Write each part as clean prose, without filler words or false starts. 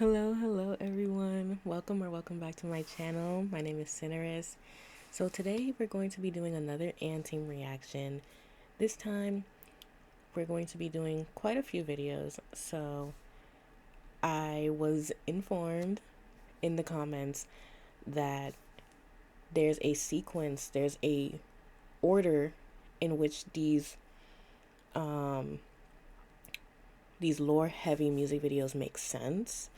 Hello everyone. Welcome back to my channel. My name is Cineris. So today we're going to be doing another Team reaction. This time we're going to be doing quite a few videos. So I was informed in the comments that there's a sequence, there's a order in which these lore heavy music videos make sense.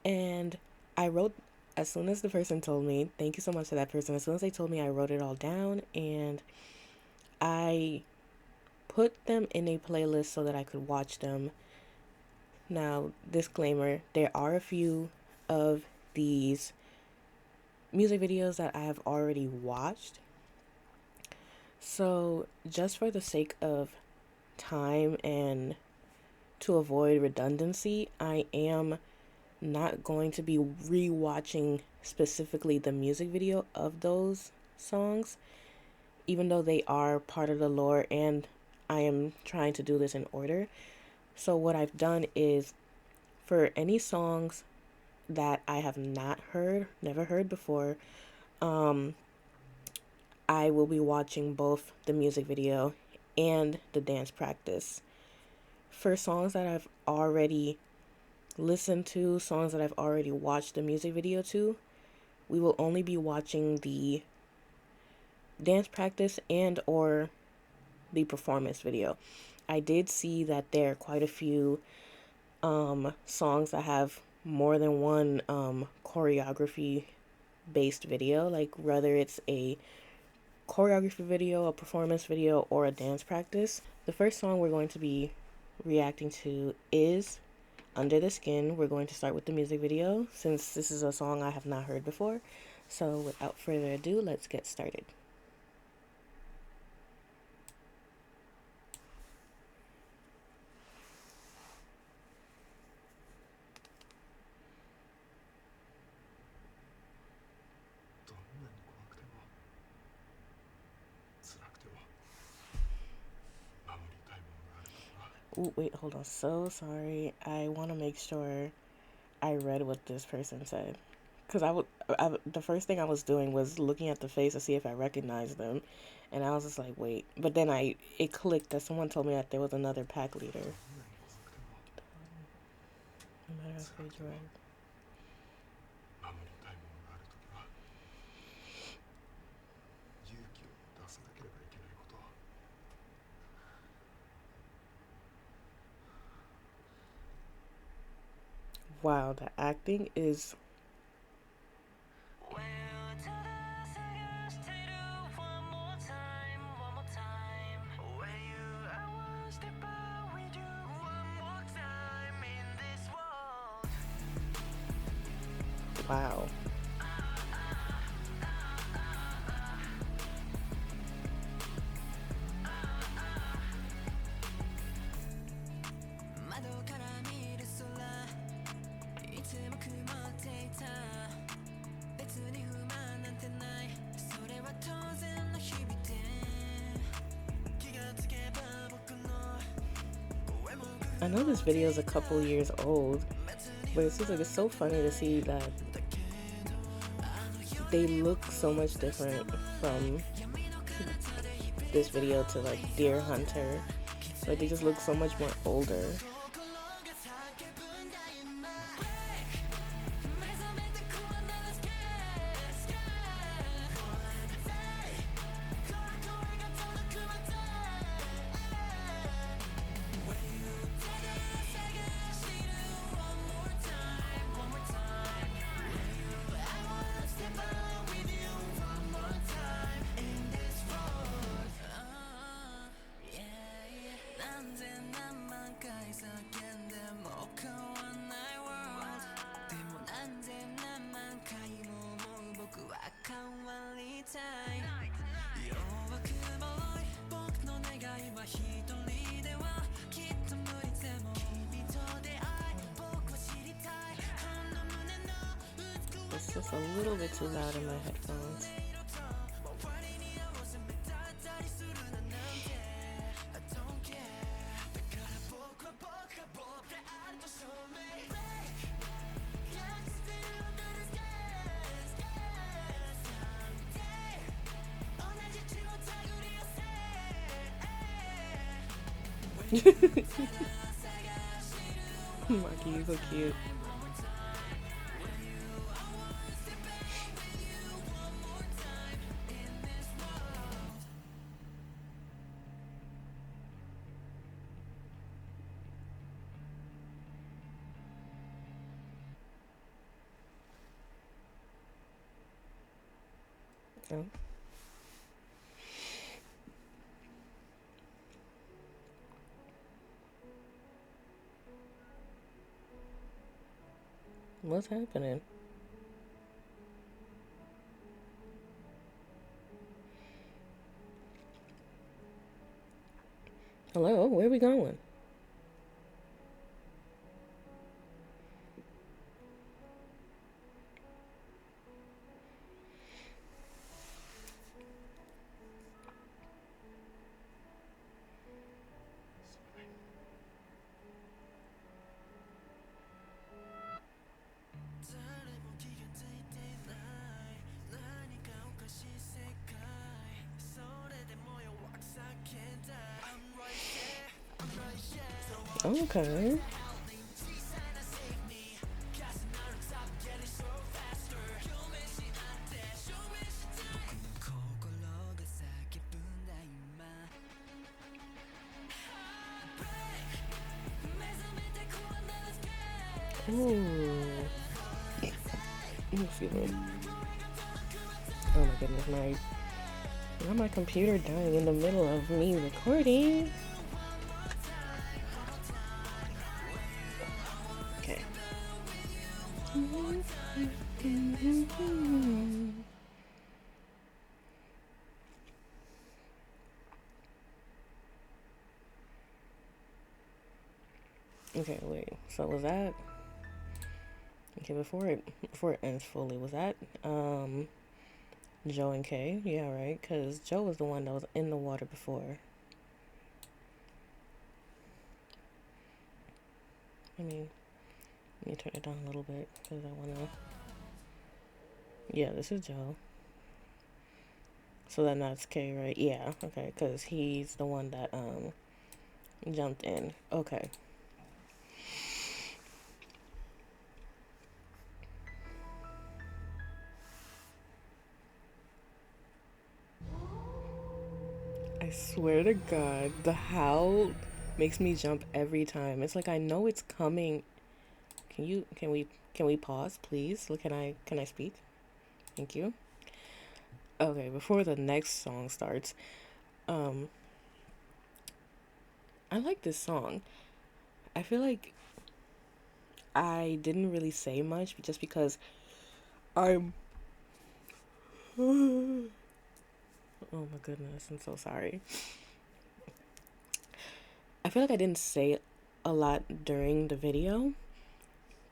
And I wrote, as soon as the person told me, thank you so much to that person, as soon as they told me, I wrote it all down and I put them in a playlist so that I could watch them. Now, disclaimer, there are a few of these music videos that I have already watched. So just for the sake of time and to avoid redundancy, I am not going to be re-watching specifically the music video of those songs, even though they are part of the lore and I am trying to do this in order. So what I've done is, for any songs that I have never heard before, I will be watching both the music video and the dance practice. For songs that I've already listened to, songs that I've already watched the music video to, we will only be watching the dance practice and or the performance video. I did see that there are quite a few songs that have more than one choreography based video, like whether it's a choreography video, a performance video, or a dance practice. The first song we're going to be reacting to is Undertheskin. We're going to start with the music video since this is a song I have not heard before. So without further ado, let's get started. Ooh, wait, hold on. So sorry. I want to make sure I read what this person said. Because the first thing I was doing was looking at the face to see if I recognized them. And I was just like, wait. But then it clicked that someone told me that there was another pack leader. No matter how good you are. Wow, the acting is... wow. I know this video is a couple years old, but it's just like, it's so funny to see that they look so much different from this video to like DeerHunter. Like, they just look so much more older. It's just a little bit too loud in my headphones. Maki, you're so cute. Oh. What's happening? Hello, where are we going? Okay. Ooh. Excuse me. Oh my goodness, my computer dying in the middle of me recording. Okay. Okay, wait. So was that okay before it ends fully? Was that Joe and Kay? Yeah, right. Because Joe was the one that was in the water before. I mean, let me turn it down a little bit because I wanna. Yeah, this is Joe. So then that's Kay, right? Yeah. Okay, because he's the one that jumped in. Okay. I swear to God, the howl makes me jump every time. It's like I know it's coming. Can we pause, please? Can I speak? Thank you. Okay, before the next song starts, um, I like this song. I feel like I didn't really say much just because I'm. Oh my goodness, I'm so sorry. I feel like I didn't say a lot during the video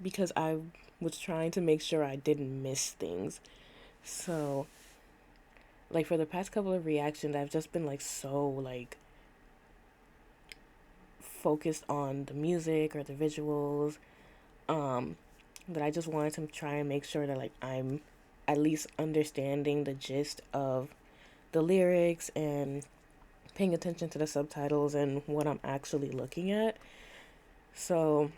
because I was trying to make sure I didn't miss things. So, like for the past couple of reactions, I've just been like so like focused on the music or the visuals um that I just wanted to try and make sure that like I'm at least understanding the gist of the lyrics and paying attention to the subtitles and what I'm actually looking at. So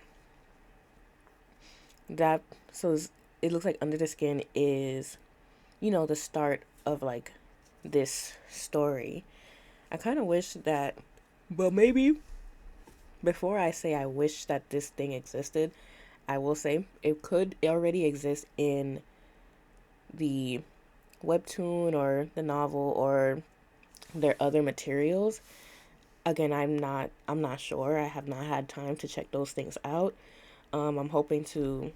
that so it looks like Under the Skin is, the start of like this story. I kind of wish that, well, maybe before I say I wish that this thing existed, I will say it could already exist in the webtoon or the novel or their other materials. Again, I'm not sure. I have not had time to check those things out. I'm hoping to,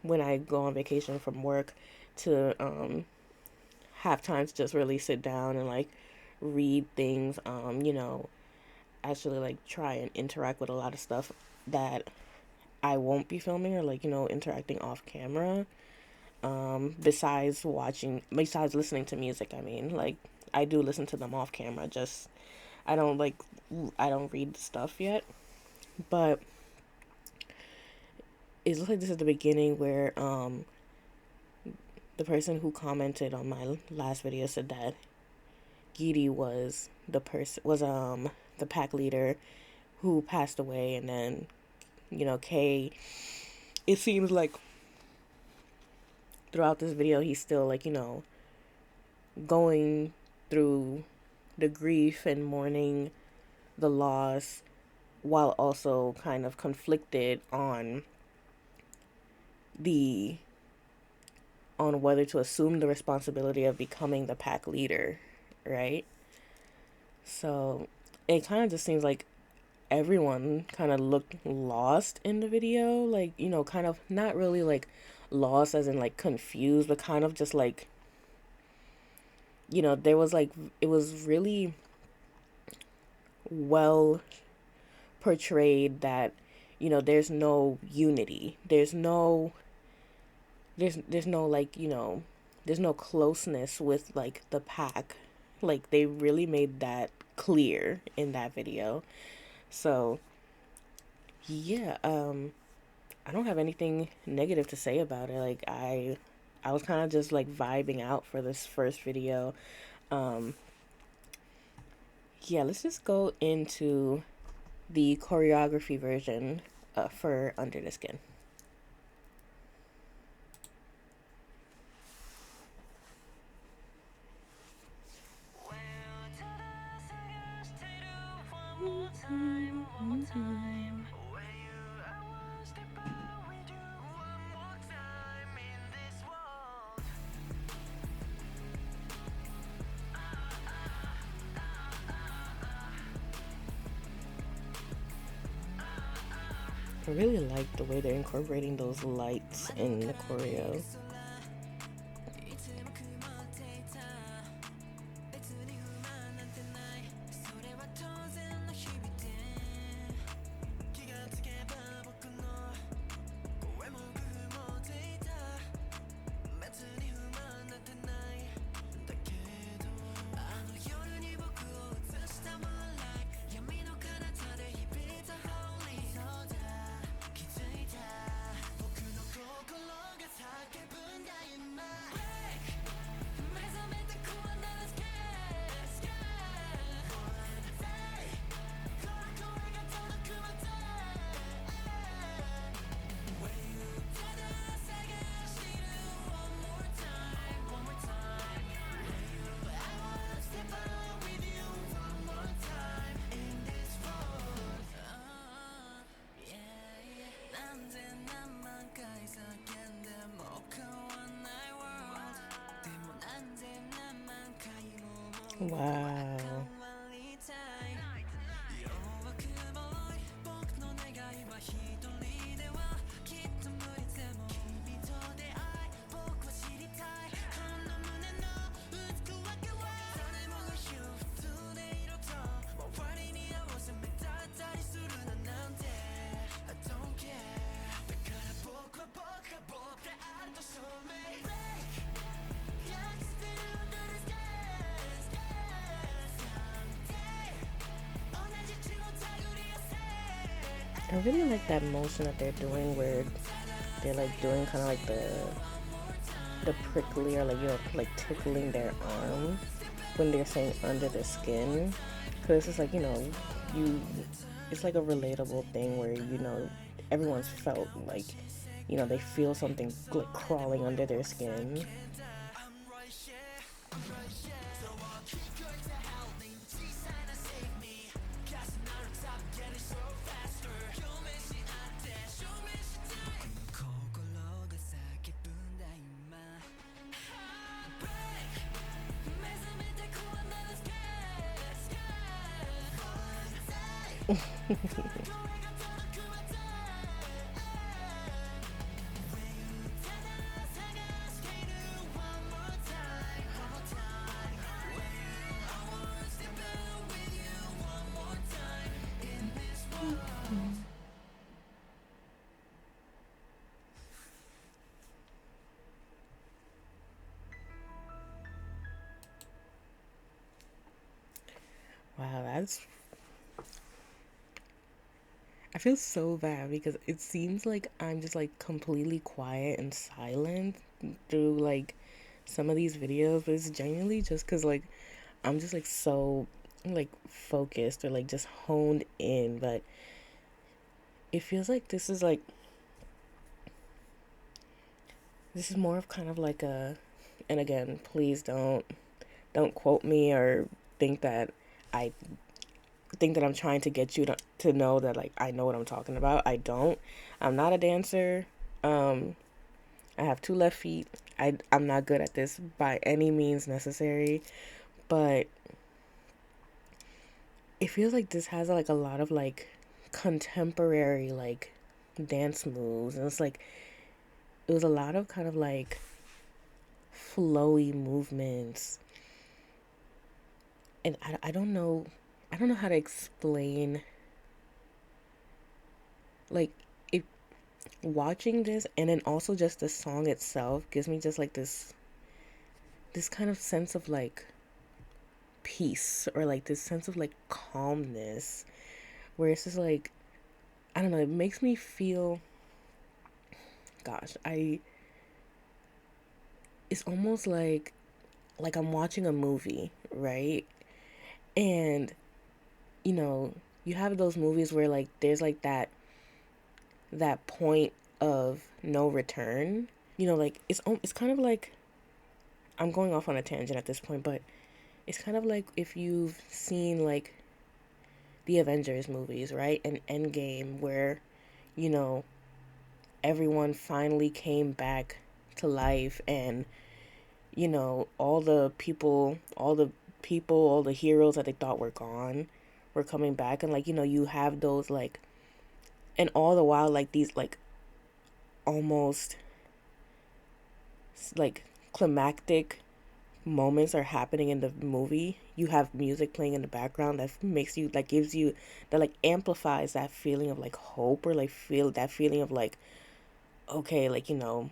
when I go on vacation from work, to have time to just really sit down and like read things, actually like try and interact with a lot of stuff that I won't be filming or like, interacting off camera. Besides listening to music, I mean, like I do listen to them off camera, just I don't like I don't read the stuff yet. But it looks like this is the beginning where the person who commented on my last video said that Giri was the pack leader who passed away, and then, Kay, it seems like throughout this video he's still like, going through the grief and mourning the loss, while also kind of conflicted the on whether to assume the responsibility of becoming the pack leader, right? So it kind of just seems like everyone kind of looked lost in the video, like, kind of not really like lost as in like confused, but kind of just like, there was like, it was really well portrayed that, there's no unity, there's no like, there's no closeness with like the pack. Like they really made that clear in that video. So yeah, I don't have anything negative to say about it. Like I was kind of just like vibing out for this first video. um yeah, let's just go into the choreography version for Under the Skin. I really like the way they're incorporating those lights in the choreo. Wow. I really like that motion that they're doing where they're like doing kind of like the prickly, or like, like tickling their arm when they're saying under the skin, because it's like, you it's like a relatable thing where, everyone's felt like, they feel something like crawling under their skin. Wow, I feel so bad because it seems like I'm just like completely quiet and silent through like some of these videos, but it's genuinely just because like I'm just like so like focused or like just honed in, but it feels like this is more of kind of like a, and again, please don't quote me or think that I think that I'm trying to get you to know that like I know what I'm talking about. I don't. I'm not a dancer. Um I have two left feet. I'm not good at this by any means necessary, but it feels like this has like a lot of like contemporary like dance moves, and it's like it was a lot of kind of like flowy movements, and I don't know how to explain like it. Watching this and then also just the song itself gives me just like this kind of sense of like peace, or like this sense of like calmness, where it's just like, I don't know, it makes me feel, gosh, I it's almost like I'm watching a movie, right? And you know, you have those movies where like there's like that point of no return. You know, like it's kind of like, I'm going off on a tangent at this point, but it's kind of like if you've seen like the Avengers movies, right? And Endgame, where, you know, everyone finally came back to life, and, you know, all the heroes that they thought were gone were coming back. And, like, you know, you have those, like, and all the while, like, these, like, almost, like, climactic moments are happening in the movie. You have music playing in the background that makes you, that gives you, that like amplifies that feeling of like hope, or like feel that feeling of like, okay, like, you know,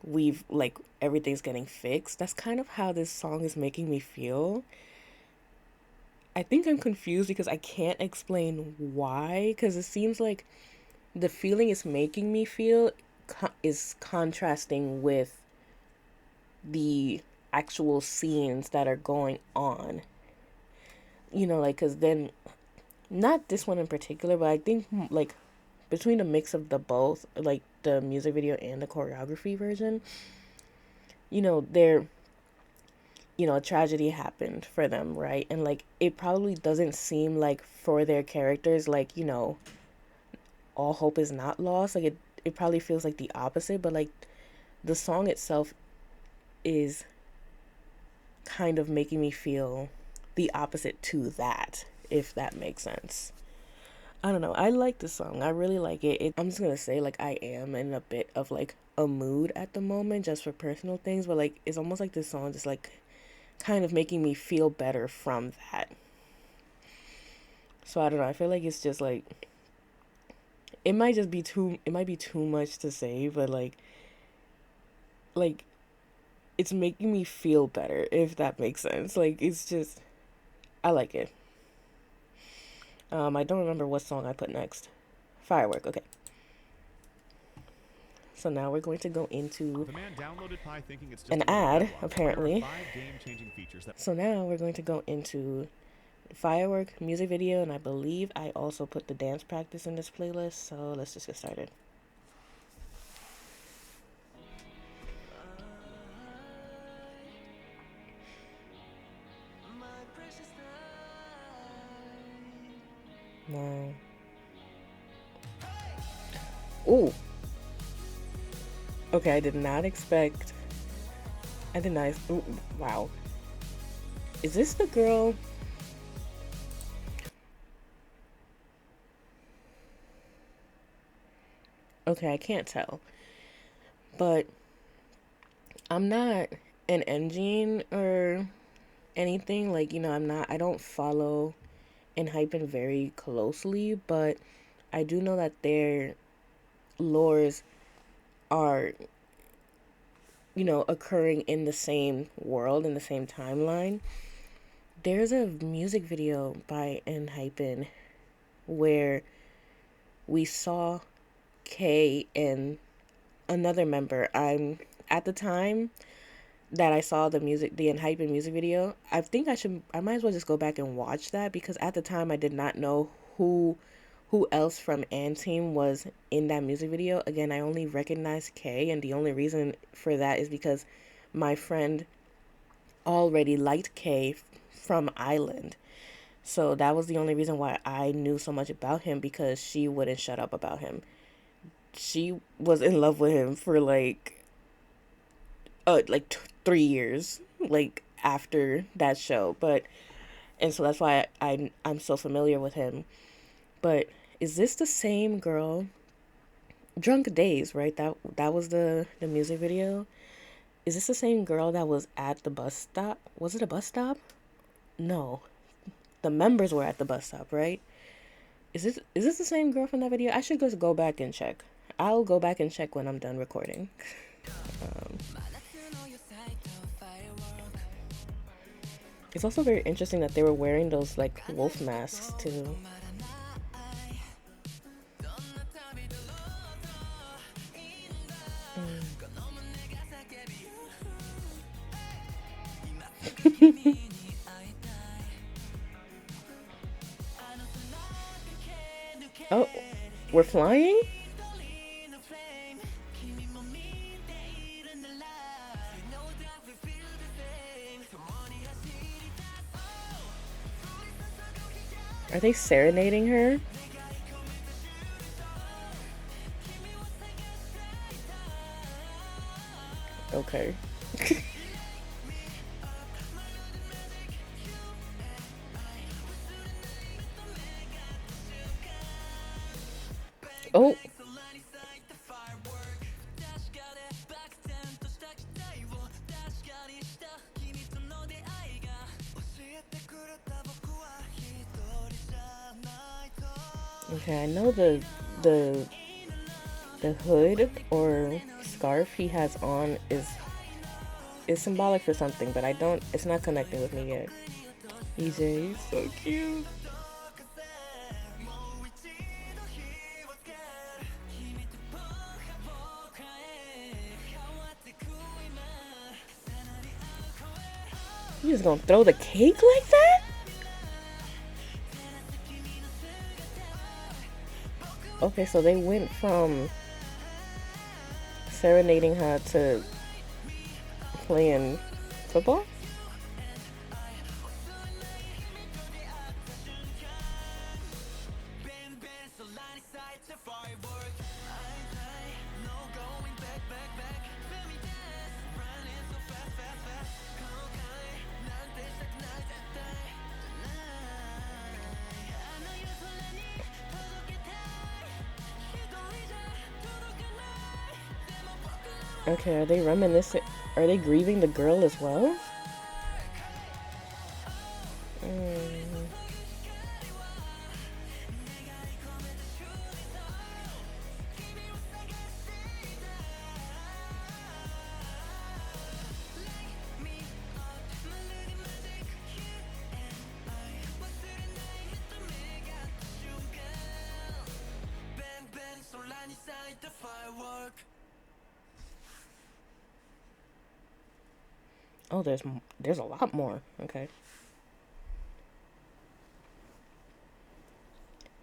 we've like everything's getting fixed. That's kind of how this song is making me feel. I think I'm confused because I can't explain why, because it seems like the feeling it's making me feel is contrasting with the actual scenes that are going on. You know, like, because then, not this one in particular, but I think like between a mix of the both, like the music video and the choreography version, you know, they're, you know, a tragedy happened for them, right? And like it probably doesn't seem like for their characters, like, you know, all hope is not lost. Like it probably feels like the opposite, but like the song itself is kind of making me feel the opposite to that, if that makes sense. I don't know. I like the song. I really like it. I'm just gonna say like I am in a bit of like a mood at the moment, just for personal things, but like it's almost like this song just like kind of making me feel better from that. So I don't know. I feel like it's just like, it might just be too, it might be too much to say, but like it's making me feel better, if that makes sense. Like it's just, I like it. I don't remember what song I put next. Firework. Okay. So now we're going to go into an ad, apparently. So now we're going to go into Firework music video, and I believe I also put the dance practice in this playlist, so let's just get started. No. Ooh. Okay, I did not expect. I did not. Ooh, wow. Is this the girl? Okay, I can't tell. But I'm not an engine or anything. Like, you know, I don't follow Enhypen very closely, but I do know that their lores are, you know, occurring in the same world, in the same timeline. There's a music video by Enhypen where we saw Kay and another member. At the time, that I saw the Unhyped music video, I might as well just go back and watch that, because at the time I did not know who else from Team was in that music video. Again, I only recognized Kay, and the only reason for that is because my friend already liked Kay from Island. So that was the only reason why I knew so much about him, because she wouldn't shut up about him. She was in love with him for like 3 years, like after that show. But and so that's why I'm so familiar with him. But is this the same girl? Drunk Days, right? That was the music video. Is this the same girl that was at the bus stop? Was it a bus stop? No, the members were at the bus stop, right? Is this the same girl from that video? I should just go back and check. I'll go back and check when I'm done recording. Um, it's also very interesting that they were wearing those like wolf masks too. Oh, we're flying? Are they serenading her? Okay. Oh. Okay, I know the the hood or scarf he has on is symbolic for something, but it's not connecting with me yet. EJ, so cute. You just gonna throw the cake like that? Okay, so they went from serenading her to playing football? Okay, are they reminiscing? Are they grieving the girl as well? Mm. Oh, there's a lot more. Okay.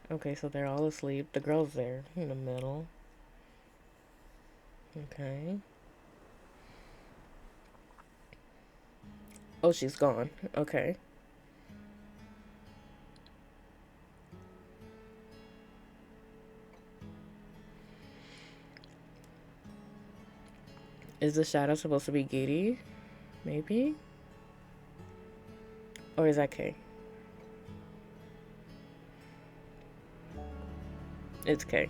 Okay, so they're all asleep. The girl's there in the middle. Okay. Oh, she's gone. Okay. Is the shadow supposed to be Giri? Maybe? Or is that K? It's K.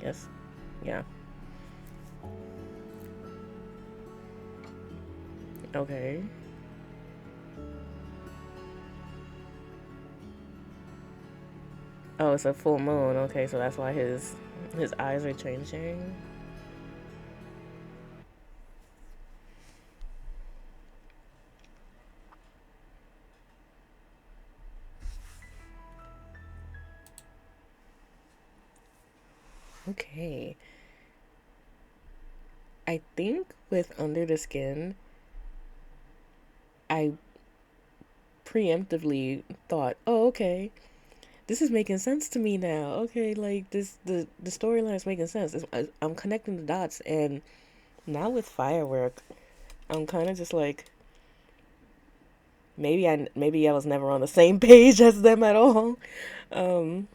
Yes. Yeah. Okay. Oh, it's a full moon. Okay, so that's why his eyes are changing. Okay. I think with Under the Skin, I preemptively thought, oh, okay, this is making sense to me now. Okay, like the storyline is making sense. I'm connecting the dots, and now with Firework, I'm kind of just like, maybe I was never on the same page as them at all. Um,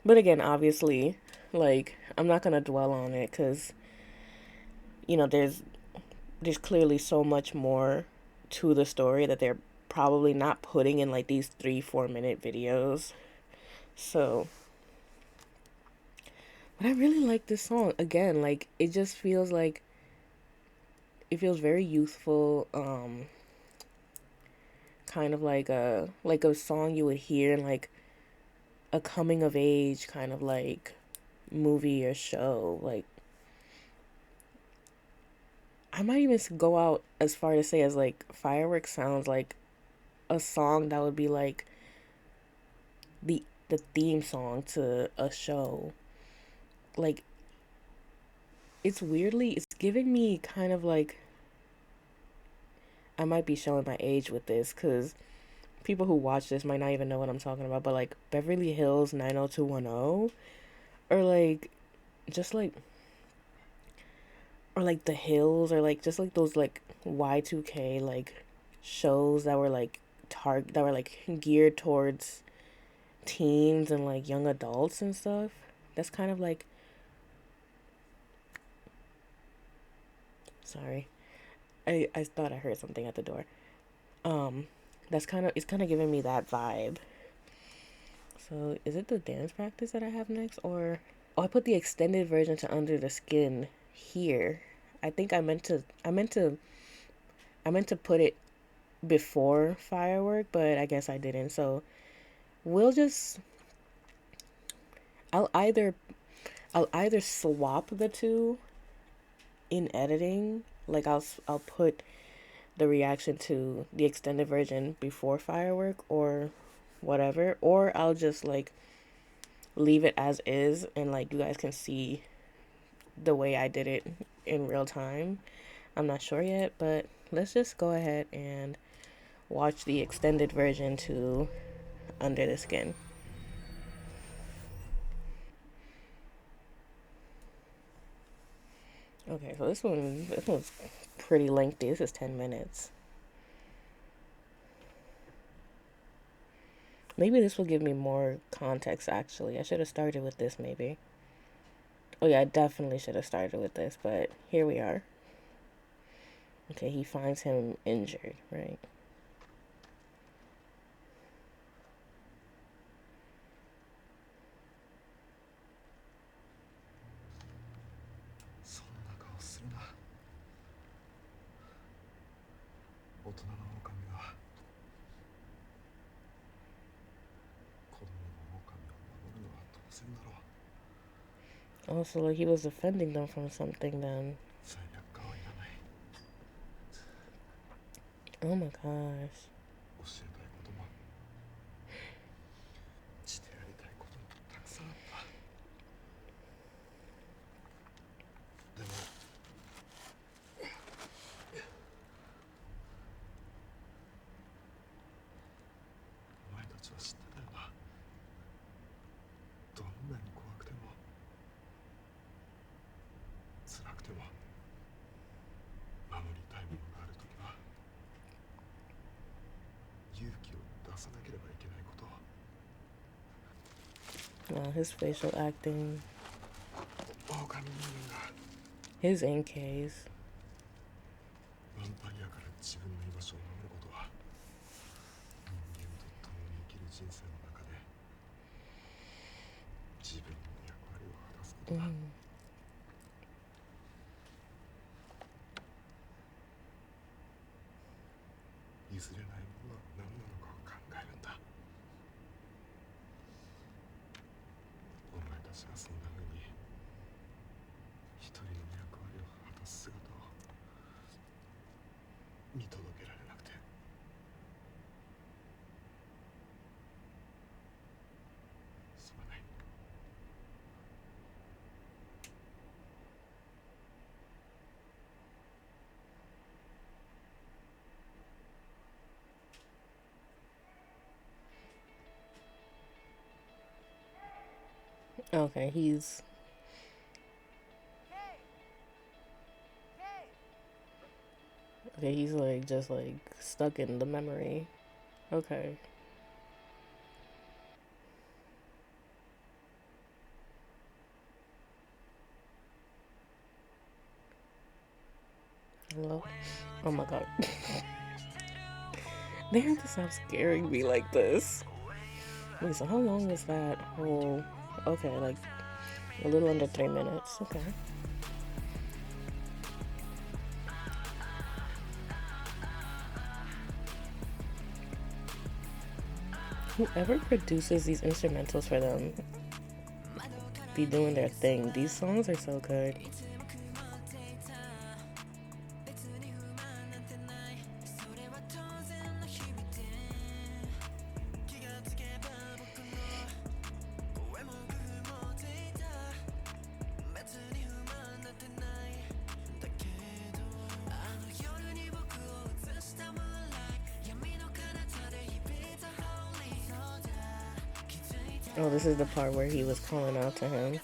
but again, obviously, like I'm not gonna dwell on it because there's clearly so much more to the story that they're probably not putting in like these 3-4 minute videos. So, but I really like this song. Again, like it just feels like it feels very youthful. Kind of like a song you would hear in like a coming of age kind of like movie or show. Like I might even go out as far to say as like Fireworks sounds like a song that would be like the theme song to a show. Like it's giving me kind of like I might be showing my age with this cuz people who watch this might not even know what I'm talking about, but like Beverly Hills 90210 or like just like or like The Hills or like just like those like Y2K like shows that were like that were like geared towards teens and like young adults and stuff. That's kind of like sorry. I thought I heard something at the door. Um that's kind of it's kind of giving me that vibe. So, is it the dance practice that I have next or oh, I put the extended version to Under the Skin here. I think I meant to put it before Firework, but I guess I didn't. So, we'll just I'll either I'll either swap the two in editing, like I'll put the reaction to the extended version before Firework or whatever, or I'll just like leave it as is and like you guys can see the way I did it in real time. I'm not sure yet, but let's just go ahead and watch the extended version to Under the Skin. Okay, so this one's pretty lengthy. This is 10 minutes. Maybe this will give me more context actually. I should have started with this maybe. Oh yeah, I definitely should have started with this, but here we are. Okay, he finds him injured, right? Also, like he was defending them from something then. Oh my gosh. Wow, his facial acting, his NKs. Mm. Okay, he's like just like stuck in the memory. Okay. Hello? Oh my god. They have to stop scaring me like this. Wait, so how long was that whole... Okay, like a little under 3 minutes. Okay. Whoever produces these instrumentals for them be doing their thing. These songs are so good. Oh, this is the part where he was calling out to him.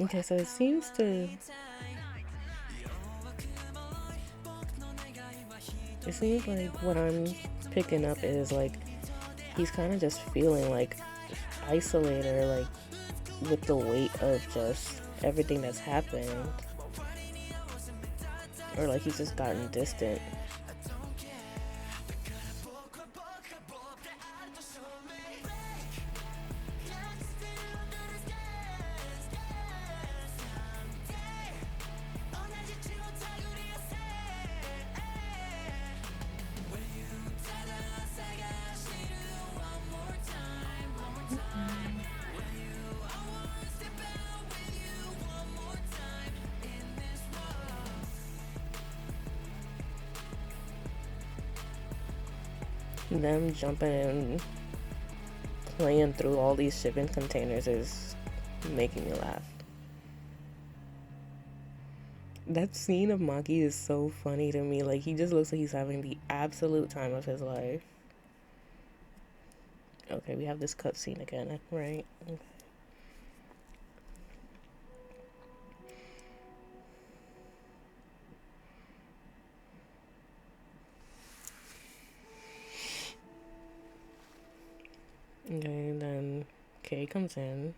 Okay, so it seems to... It seems like what I'm picking up is like he's kind of just feeling like isolated, or like with the weight of just everything that's happened, or like he's just gotten distant. Them jumping and playing through all these shipping containers is making me laugh. That scene of Maki is so funny to me. Like, he just looks like he's having the absolute time of his life. Okay, we have this cutscene again, right? Okay. Okay, then Kay comes in.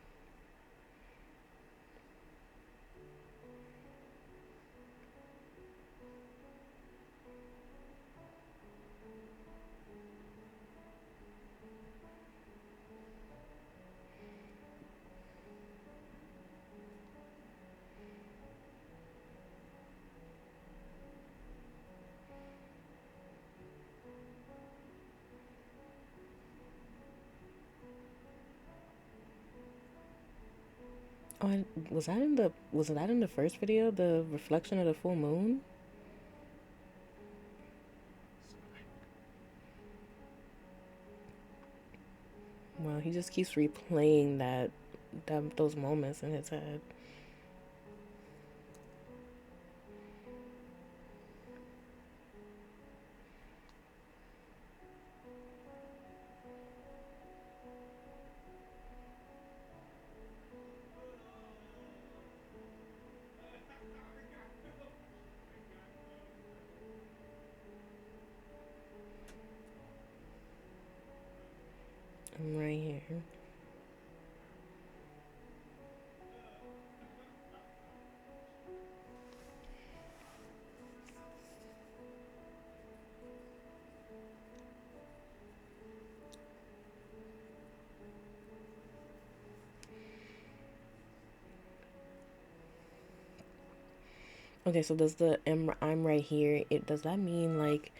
Oh, was that in the first video? The reflection of the full moon? Well, he just keeps replaying those moments in his head. I'm right here. Okay, so does the I'm right here, does that mean like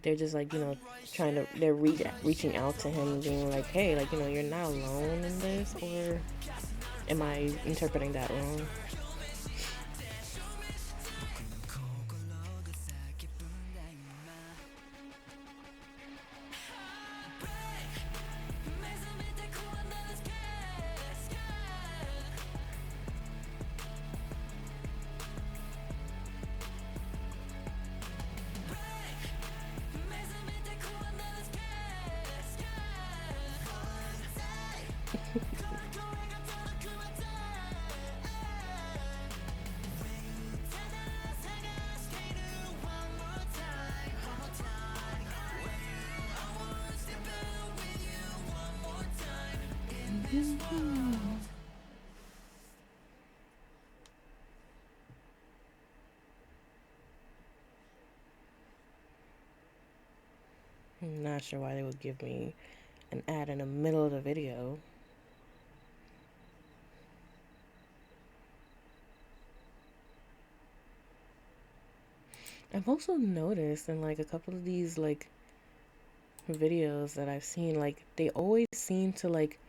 they're just like, they're reaching out to him and being like, hey, like, you're not alone in this, or am I interpreting that wrong? I'm not sure why they would give me an ad in the middle of the video. I've also noticed in like a couple of these like videos that I've seen, like they always seem to like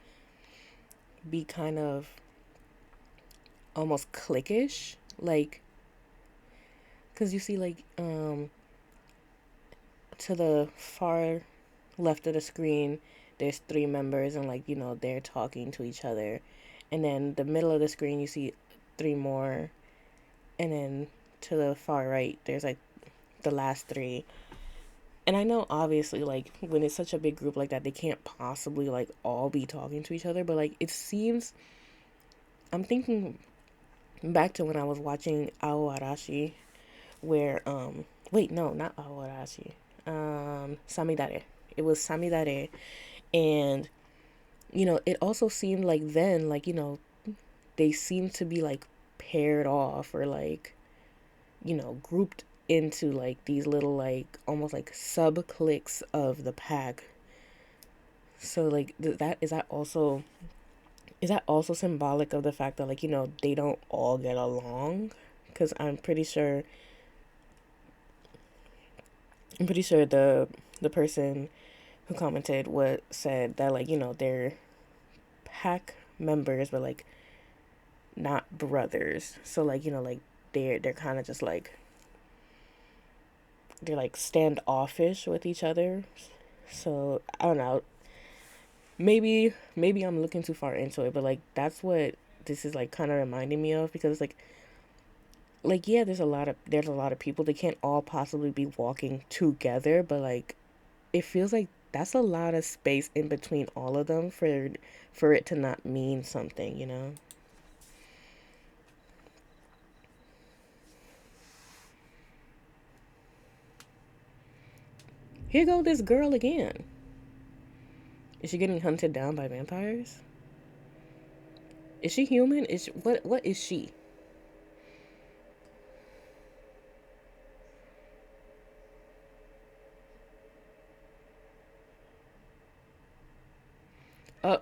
be kind of almost cliquish, like because you see like to the far left of the screen there's three members, and like they're talking to each other, and then the middle of the screen you see three more, and then to the far right there's like the last three. And I know obviously like when it's such a big group like that they can't possibly like all be talking to each other, but like it seems, I'm thinking back to when I was watching Aoarashi, where wait, no, not Aoarashi, Samidare. It was Samidare, and it also seemed like then like they seemed to be like paired off, or like grouped into like these little like almost like sub cliques of the pack. So like that is that also symbolic of the fact that like they don't all get along? Because I'm pretty sure the person who commented what said that like they're pack members but like not brothers. So like like they're kind of just like they're like standoffish with each other. So I don't know, maybe I'm looking too far into it, but like that's what this is like kind of reminding me of, because it's like yeah, there's a lot of people, they can't all possibly be walking together, but like it feels like that's a lot of space in between all of them for it to not mean something. Here go this girl again. Is she getting hunted down by vampires? Is she human? What is she?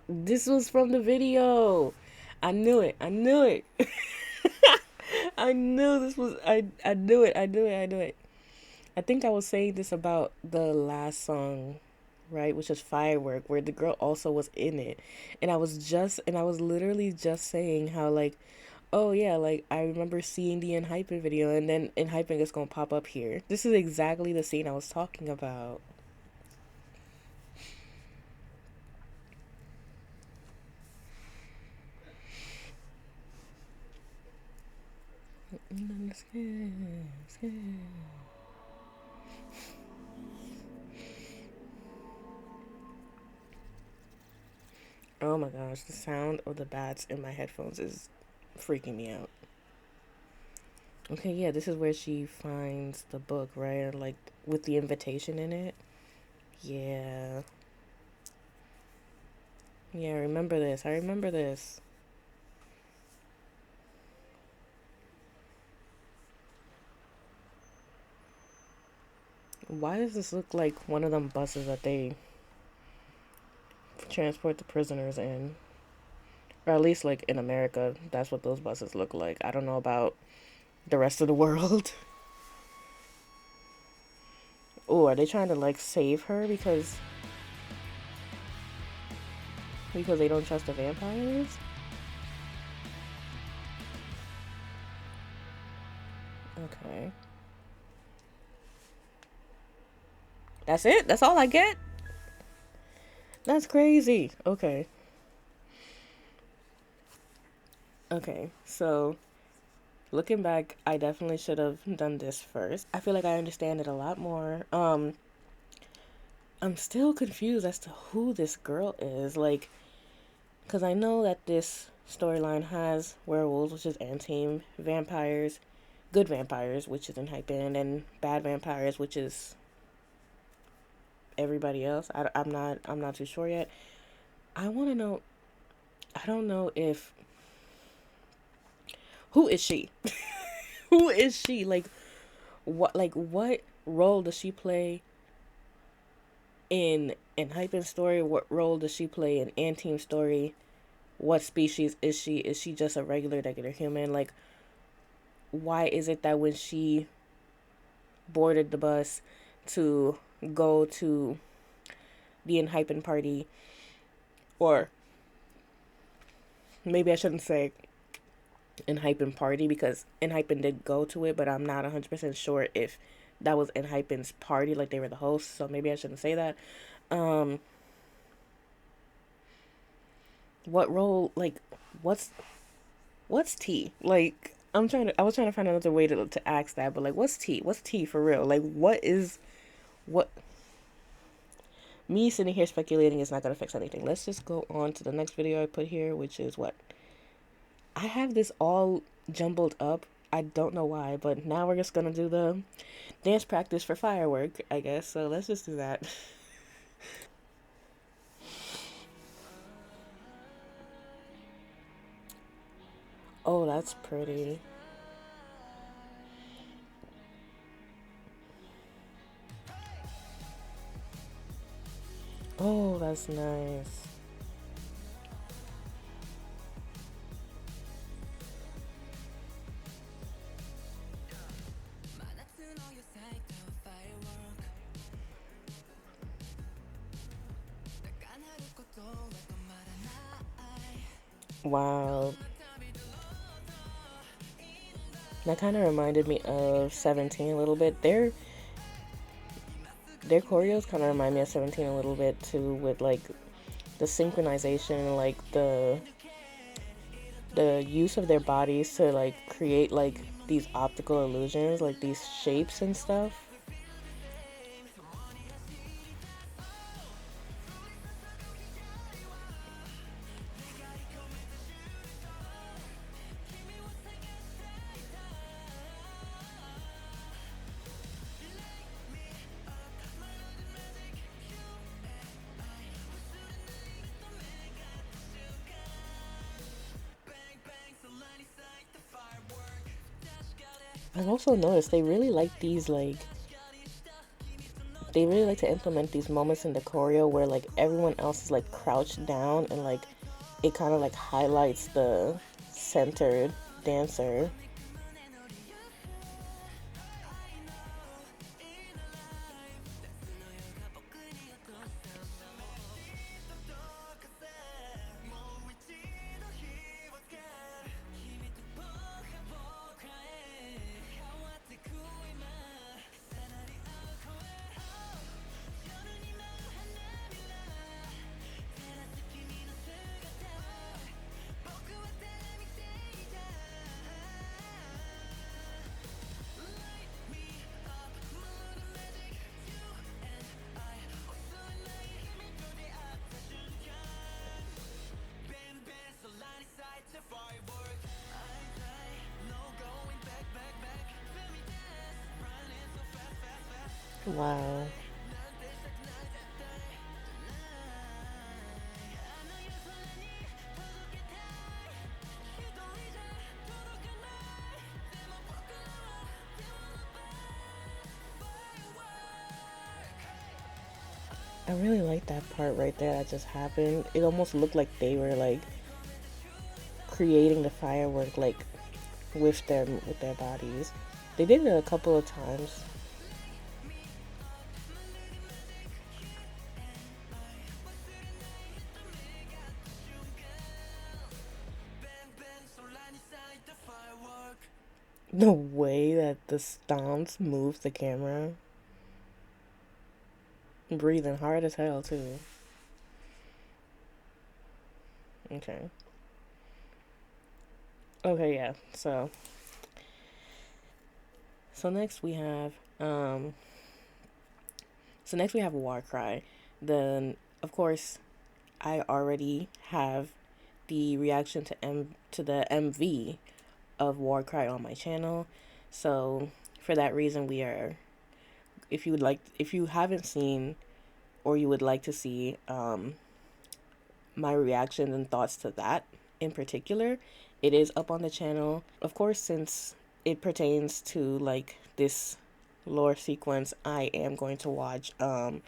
This was from the video. I knew it. I knew it. I knew this was. I knew it. I knew it. I knew it. I think I was saying this about the last song, right? Which is Firework, where the girl also was in it. And I was literally just saying how, like, oh yeah, like, I remember seeing the Enhypen video, and then Enhypen is gonna pop up here. This is exactly the scene I was talking about. Oh my gosh, the sound of the bats in my headphones is freaking me out. Okay, yeah, this is where she finds the book, right? Like with the invitation in it. Yeah. Yeah, I remember this. I remember this. Why does this look like one of them buses that they transport the prisoners in? Or at least like in America, that's what those buses look like. I don't know about the rest of the world. Oh, are they trying to like save her because they don't trust the vampires? Okay. That's it? That's all I get? That's crazy. Okay. Okay, so looking back, I definitely should have done this first. I feel like I understand it a lot more. I'm still confused as to who this girl is. Like, because I know that this storyline has werewolves, which is anti vampires, good vampires, which is in Hypen, and bad vampires, which is everybody else. I'm not too sure yet. I want to know. I don't know if who is she? Who is she? What role does she play in Hypen story? What role does she play in Anteam story? What species is she? Is she just a regular human? Like, why is it that when she boarded the bus to go to the Enhypen party, or maybe I shouldn't say Enhypen party because Enhypen did go to it, but I'm not 100% sure if that was Enhypen's party, like they were the hosts, so maybe I shouldn't say that. Um, what role, like, what's T? Like, I was trying to find another way to ask that, but like, what's T? What's T for real? Like, what, me sitting here speculating is not going to fix anything. Let's just go on to the next video I put here, which is what? I have this all jumbled up. I don't know why, but now we're just going to do the dance practice for firework, I guess. So let's just do that. Oh, that's pretty. Oh, that's nice. Wow. That kind of reminded me of 17 a little bit. Their choreos kind of remind me of 17 a little bit too, with like the synchronization, like the use of their bodies to like create like these optical illusions, like these shapes and stuff. I've also noticed they really like to implement these moments in the choreo where like everyone else is like crouched down and like it kind of like highlights the centered dancer. Wow. I really like that part right there that just happened. It almost looked like they were like creating the firework like with their bodies. They did it a couple of times. The way that the stomps move the camera. Breathing hard as hell, too. Okay. Okay, yeah. So next we have WarCry. Then of course I already have the reaction to the MV of WarCry on my channel. So for that reason, we are, if you haven't seen or you would like to see my reactions and thoughts to that in particular, it is up on the channel. Of course, since it pertains to like this lore sequence, I am going to watch the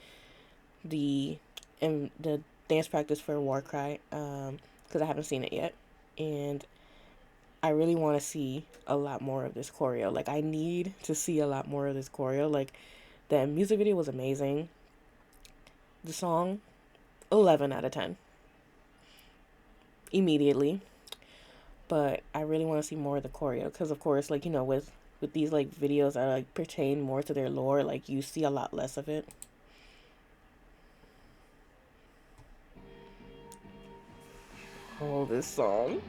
the dance practice for WarCry because I haven't seen it yet, and I really want to see a lot more of this choreo. Like, I need to see a lot more of this choreo. Like, the music video was amazing. The song, 11 out of 10 immediately. But I really want to see more of the choreo because, of course, like, you know, with these like videos that like pertain more to their lore, like you see a lot less of it. Oh, this song.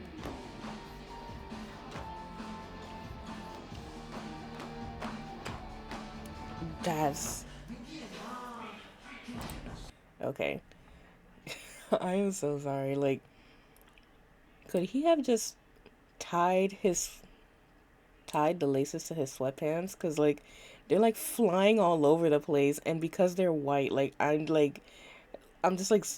That's okay. I am so sorry. Like, could he have just tied his tied the laces to his sweatpants? Cause like they're like flying all over the place, and because they're white, I'm just like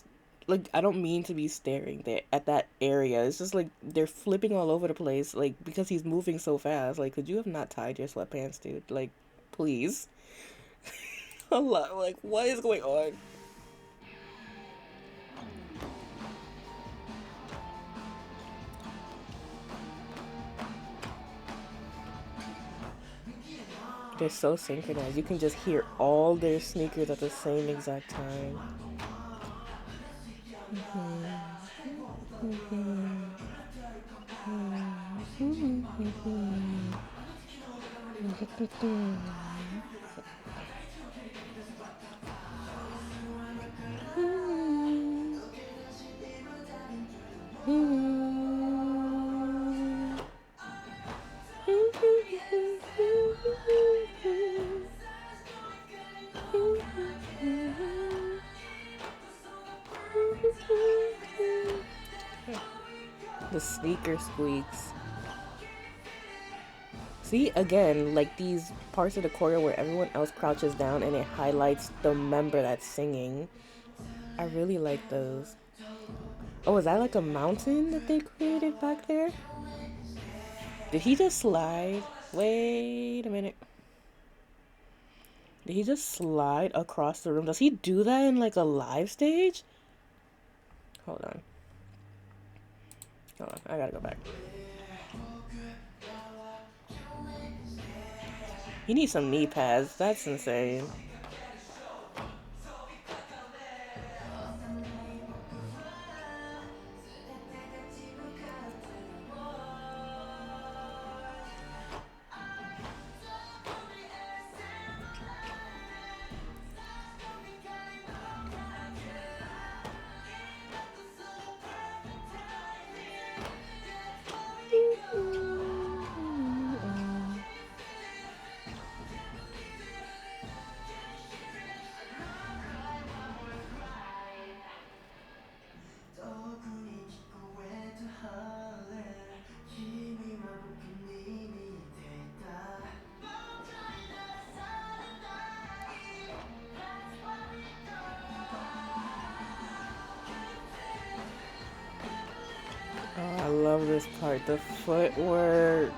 I don't mean to be staring there at that area. It's just like they're flipping all over the place, like because he's moving so fast. Like, could you have not tied your sweatpants, dude? Like, please. A lot. Like, what is going on? They're so synchronized. You can just hear all their sneakers at the same exact time. The sneaker squeaks. See, again, like these parts of the choreo where everyone else crouches down and it highlights the member that's singing. I really like those. Oh, is that like a mountain that they created back there? Did he just slide? Wait a minute. Did he just slide across the room? Does he do that in like a live stage? Hold on. Hold on. I gotta go back. He needs some knee pads. That's insane. Oh, I love this part. The footwork.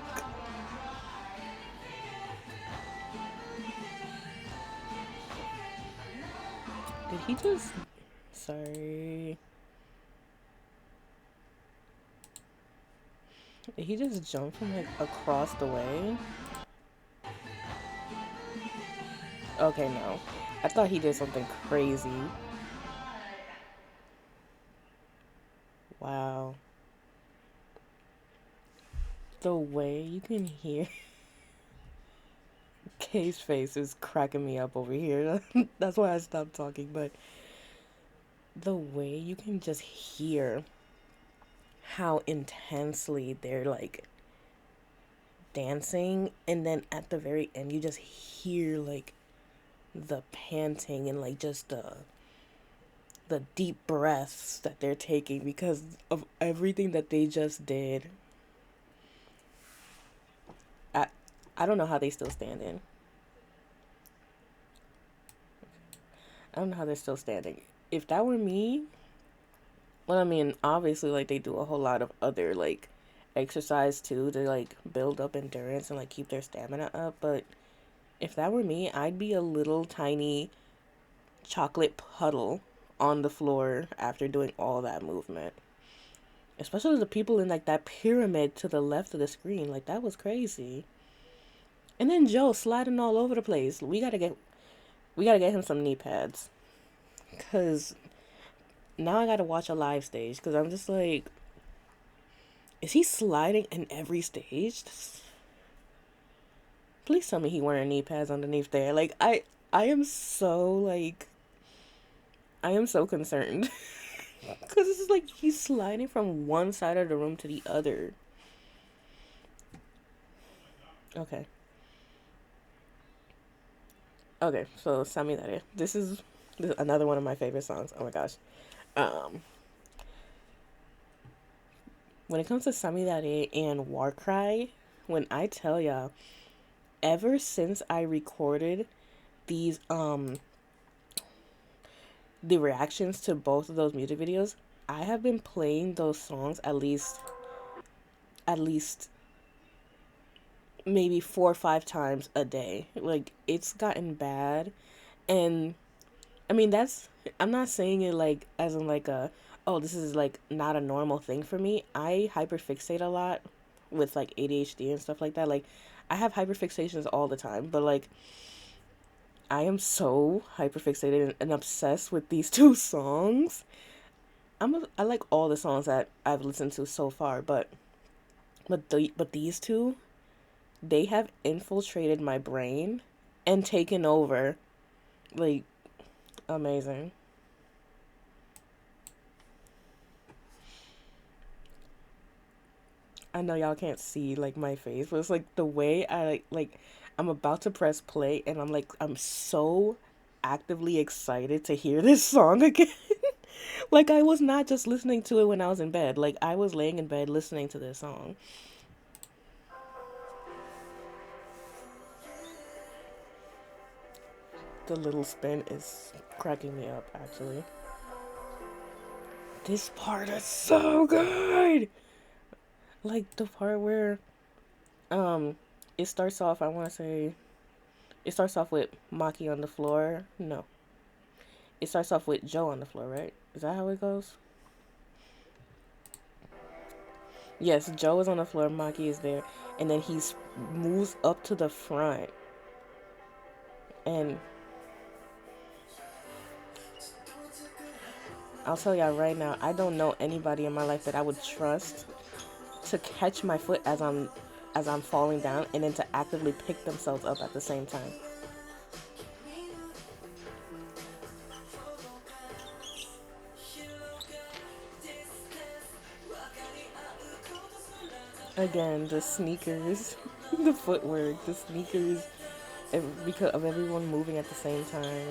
Did he just... Sorry. Did he just jump from like across the way? Okay, no. I thought he did something crazy. Wow. The way you can hear Kay's face is cracking me up over here. That's why I stopped talking. But the way you can just hear how intensely they're like dancing, and then at the very end, you just hear like the panting and like just the deep breaths that they're taking because of everything that they just did. I I don't know how they still standing. I don't know how they're still standing. If that were me, well, I mean, obviously, like they do a whole lot of other like exercise too to like build up endurance and like keep their stamina up. But if that were me, I'd be a little tiny chocolate puddle on the floor after doing all that movement. Especially the people in like that pyramid to the left of the screen, like that was crazy. And then Joe sliding all over the place. We gotta get him some knee pads, cause now I gotta watch a live stage. Cause I'm just like, is he sliding in every stage? Please tell me he wearing knee pads underneath there. Like I am so like, I am so concerned. Cause it's like he's sliding from one side of the room to the other. Okay. Okay, so Samidare. This is another one of my favorite songs. Oh my gosh. Um, when it comes to Samidare and WarCry, when I tell y'all, ever since I recorded these the reactions to both of those music videos, I have been playing those songs at least maybe 4 or 5 times a day. Like it's gotten bad, and I mean, I'm not saying it like as in like oh, this is like not a normal thing for me. I hyperfixate a lot with like ADHD and stuff like that. Like I have hyperfixations all the time, but like I am so hyperfixated and obsessed with these two songs. I like all the songs that I've listened to so far, but these two, they have infiltrated my brain and taken over. Like amazing. I know y'all can't see like my face, but it's like the way I like I'm about to press play and I'm so actively excited to hear this song again. Like I was not just listening to it when I was in bed. Like I was laying in bed listening to this song. The little spin is cracking me up actually. This part is so good. Like the part where um it starts off, I want to say it starts off with Maki on the floor. No. It starts off with Joe on the floor, right? Is that how it goes? Yes, Joe is on the floor, Maki is there, and then moves up to the front. And I'll tell y'all right now, I don't know anybody in my life that I would trust to catch my foot as I'm falling down and then to actively pick themselves up at the same time. Again, the sneakers, the footwork, the sneakers, because of everyone moving at the same time.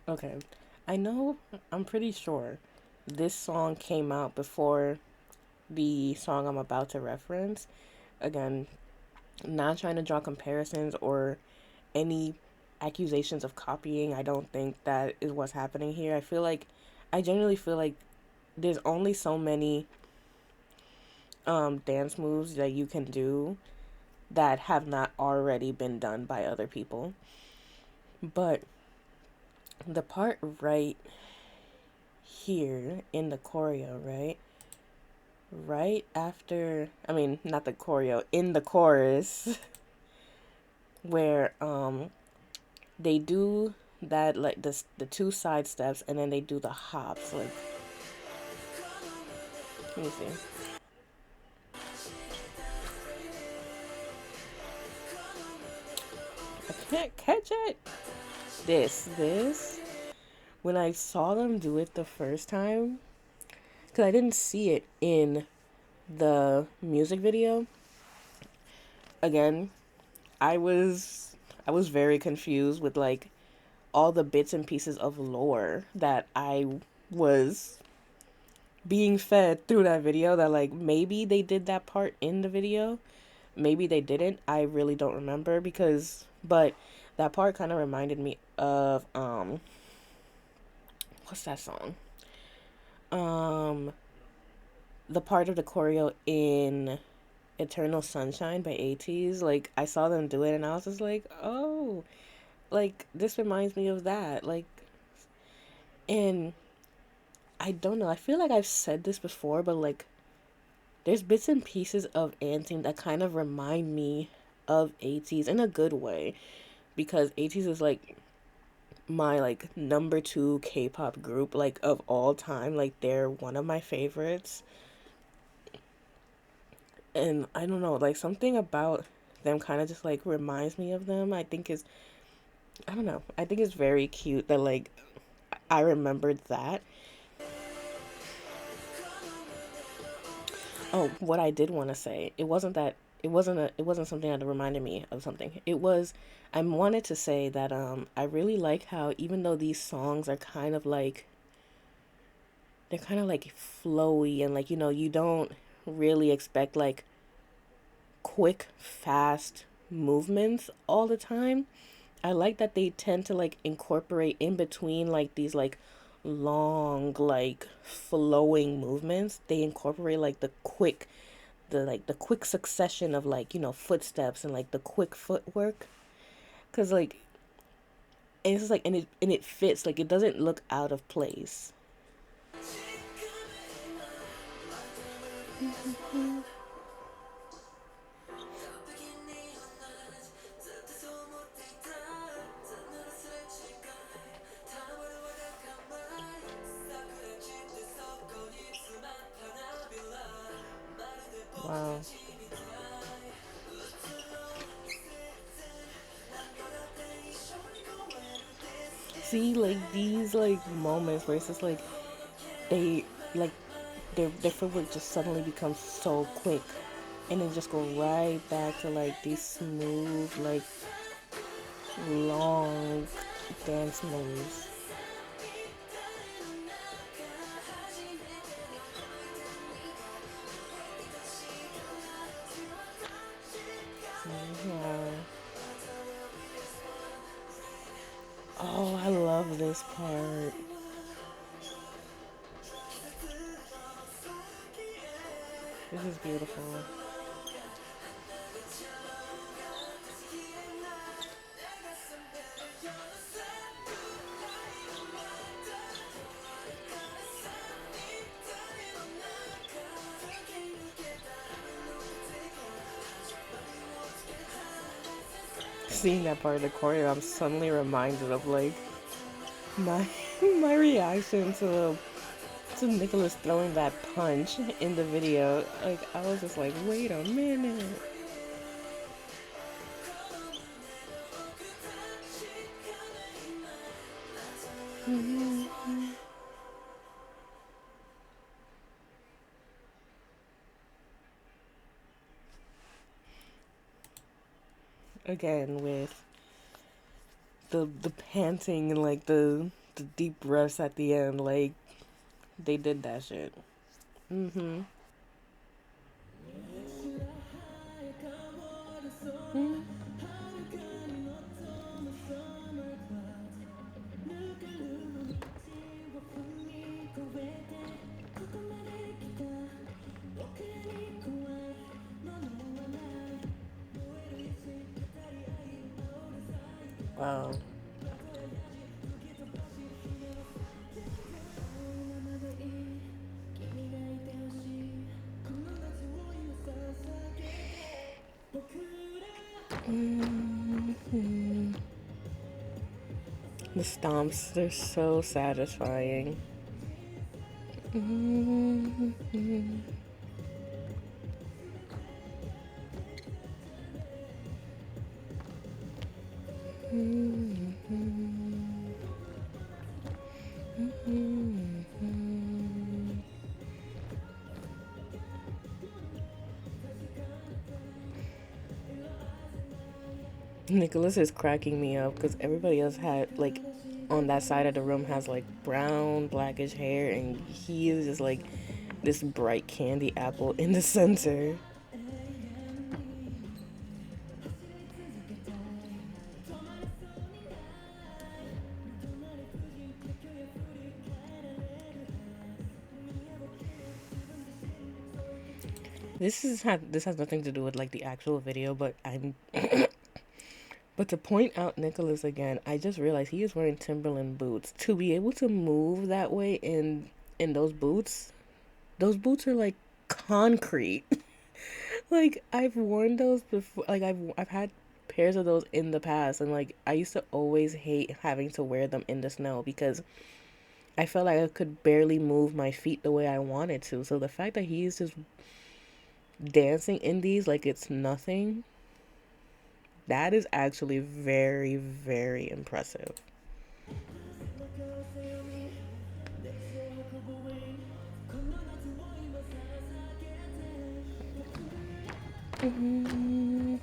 Okay, I know, I'm pretty sure this song came out before the song I'm about to reference. Again, not trying to draw comparisons or any accusations of copying. I don't think that is what's happening here. I genuinely feel like there's only so many dance moves that you can do that have not already been done by other people. But the part right here in the choreo, right after, I mean, not the choreo, in the chorus, where they do that, like the two side steps, and then they do the hops. Like, let me see. I can't catch it. This. When I saw them do it the first time, because I didn't see it in the music video. Again, I was I was very confused with like all the bits and pieces of lore that I was being fed through that video, that like maybe they did that part in the video, maybe they didn't. I really don't remember, because but that part kind of reminded me of what's that song? Um the part of the choreo in Eternal Sunshine by ATEEZ. Like, I saw them do it and I was just like, oh, like this reminds me of that. Like, and I don't know, I feel like I've said this before, but like there's bits and pieces of Anting that kind of remind me of ATEEZ in a good way, because ATEEZ is like my like number two K-pop group, like of all time. Like, they're one of my favorites. And I don't know, like something about them kind of just like reminds me of them. I don't know, I think it's very cute that like I remembered that. Oh, what I did want to say, it wasn't something that reminded me of something. It was, I wanted to say that I really like how, even though these songs are kind of like, they're kind of like flowy, and like, you don't really expect like quick, fast movements all the time. I like that they tend to like incorporate in between like these like long, like flowing movements. They incorporate like the quick succession of like, footsteps, and like the quick footwork. Cause like, and it's just like, and it fits, like it doesn't look out of place. Wow. See, like these like moments where it's just like they like their footwork just suddenly becomes so quick, and then just go right back to like these smooth, like long dance moves. Yeah. Oh, I love this part. This is beautiful. Seeing that part of the choreo, I'm suddenly reminded of like my my reaction to Nicholas throwing that punch in the video. Like, I was just like, wait a minute. Again with the panting and like the deep breaths at the end, like they did that shit. Mm-hmm. Wow. Mhm. The stomps, they're so satisfying. Mhm. Nicholas is cracking me up because everybody else had like on that side of the room has like brown blackish hair, and he is just like this bright candy apple in the center. This has nothing to do with like the actual video, but I'm but to point out Nicholas again, I just realized he is wearing Timberland boots. To be able to move that way in those boots are like concrete. Like I've worn those before. Like I've had pairs of those in the past, and like I used to always hate having to wear them in the snow because I felt like I could barely move my feet the way I wanted to. So the fact that he's just dancing in these like it's nothing, that is actually very, very impressive. Mhm.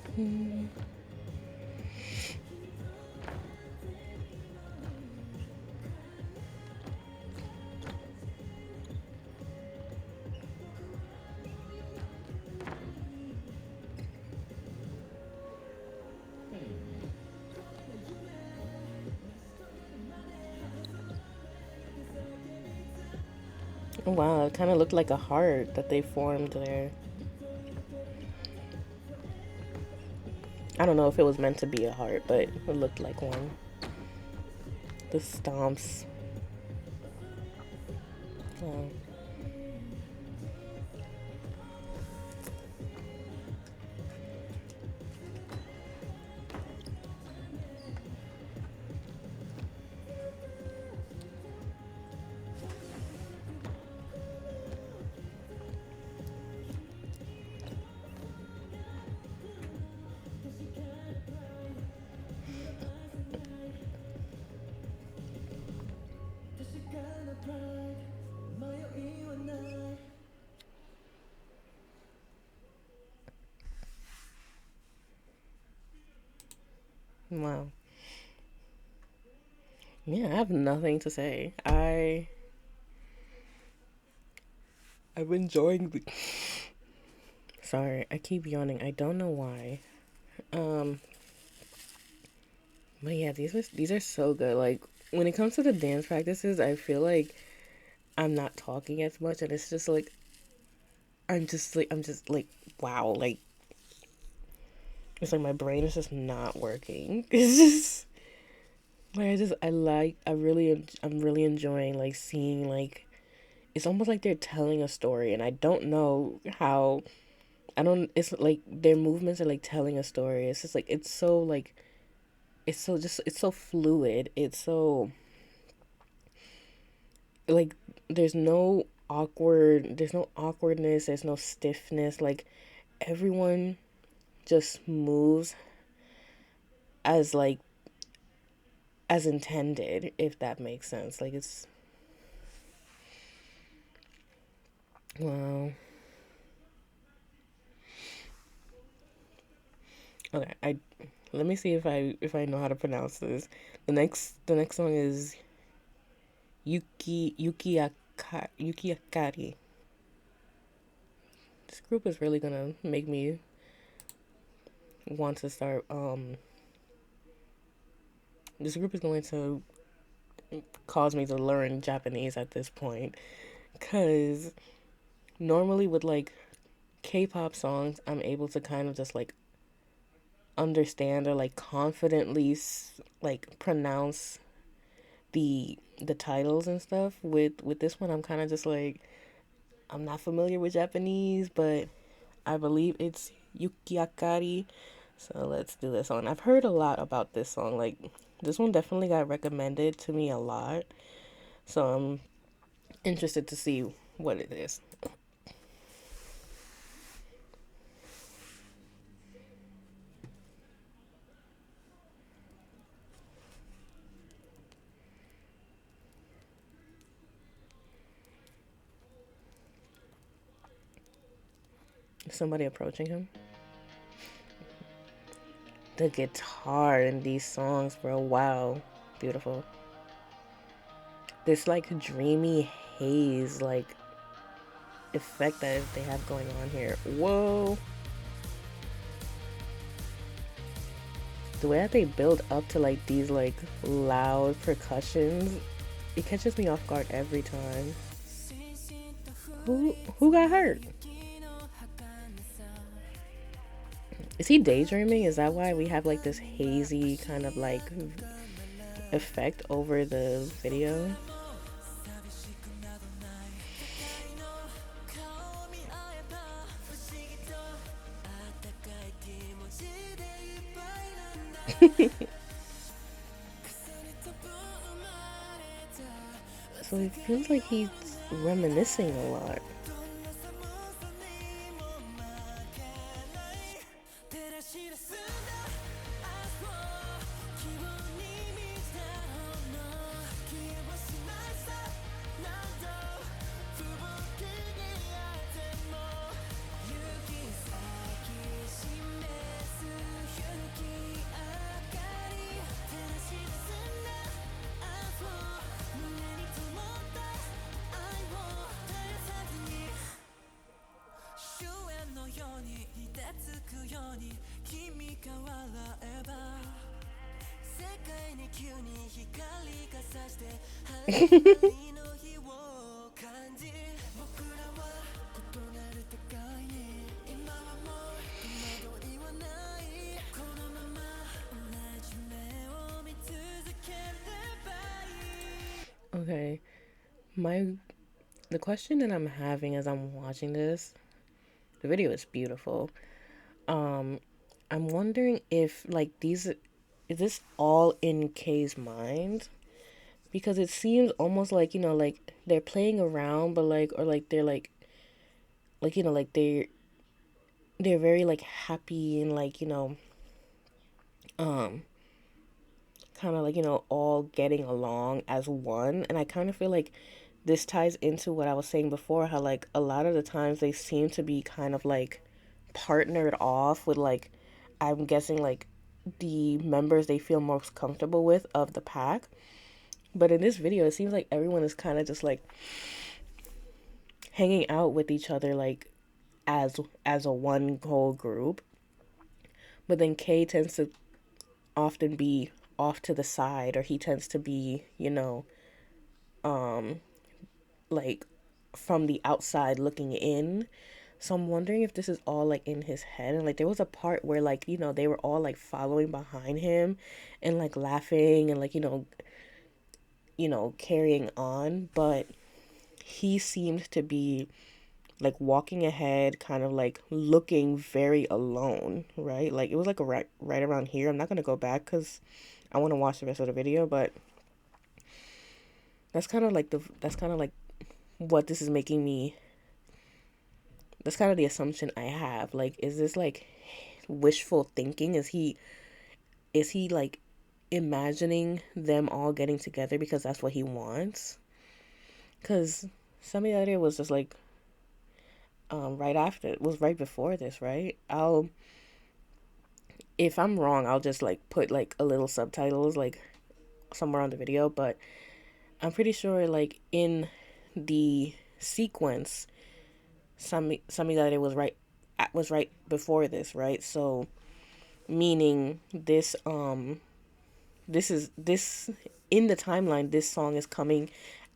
Wow, it kind of looked like a heart that they formed there. I don't know if it was meant to be a heart, but it looked like one. The stomps. Oh. Wow. Yeah, I have nothing to say. I'm enjoying the. Sorry, I keep yawning. I don't know why. Um, but yeah, these are so good. Like when it comes to the dance practices, I feel like I'm not talking as much, and it's just like I'm just like wow, like it's like my brain is just not working. It's just like I'm really enjoying like seeing like it's almost like they're telling a story, and I don't know how. I don't. It's like their movements are like telling a story. It's just like it's so fluid. It's so like there's no awkwardness, there's no stiffness. Like everyone just moves as like as intended, if that makes sense. Like it's wow. Okay, I let me see if I know how to pronounce this. The next song is Yukiakari. This group is really gonna make me want to start this group is going to cause me to learn Japanese at this point, cuz normally with like K-pop songs I'm able to kind of just like understand or like confidently like pronounce the titles and stuff. With this one, I'm kind of just like, I'm not familiar with Japanese, but I believe it's Yukiakari. So let's do this one. I've heard a lot about this song. Like, this one definitely got recommended to me a lot. So I'm interested to see what it is. Is somebody approaching him? The guitar in these songs, bro. Wow. Beautiful. This like dreamy haze like effect that they have going on here. Whoa. The way that they build up to like these like loud percussions, it catches me off guard every time. Who got hurt? Is he daydreaming? Is that why we have like this hazy kind of like effect over the video? So it feels like he's reminiscing a lot. Okay, my the question that I'm having as I'm watching this, the video is beautiful. Um, I'm wondering if like these, is this all in K's mind? Because it seems almost like, like they're playing around, but like, or like they're like like they're very like happy and like um kind of like all getting along as one. And I kind of feel like this ties into what I was saying before, how like a lot of the times they seem to be kind of like partnered off with like, I'm guessing like the members they feel most comfortable with of the pack. But in this video, it seems like everyone is kind of just like hanging out with each other like as a one whole group. But then K tends to often be off to the side, or he tends to be, um like from the outside looking in. So I'm wondering if this is all like in his head. And like there was a part where like, they were all like following behind him and like laughing and like, carrying on, but he seemed to be like walking ahead, kind of like looking very alone, right? Like it was like a right around here. I'm not gonna go back because I want to watch the rest of the video, but that's kind of like what this is making me. That's kind of the assumption I have. Like, is this like wishful thinking? Is he like imagining them all getting together because that's what he wants? Because Samidare was just like right after, it was right before this, right? If I'm wrong, I'll just like put like a little subtitles like somewhere on the video, but I'm pretty sure like in the sequence, Samidare was right before this, right? So meaning this in the timeline, this song is coming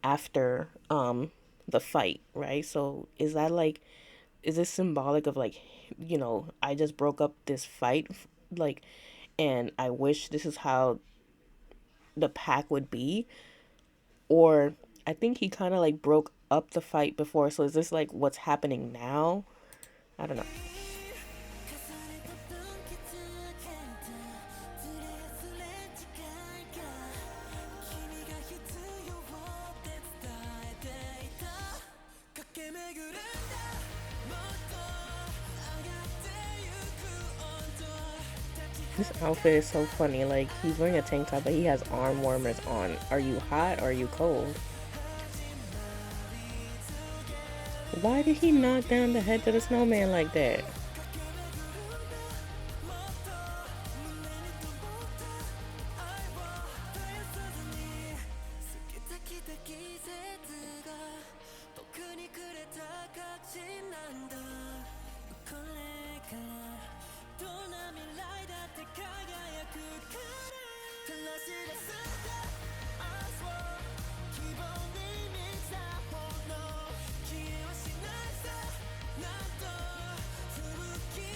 after the fight, right? So is this symbolic of like, I just broke up this fight like, and I wish this is how the pack would be. Or I think he kind of like broke up the fight before, so is this like what's happening now? I don't know. This outfit is so funny. Like, he's wearing a tank top, but he has arm warmers on. Are you hot or are you cold? Why did he knock down the head to the snowman like that?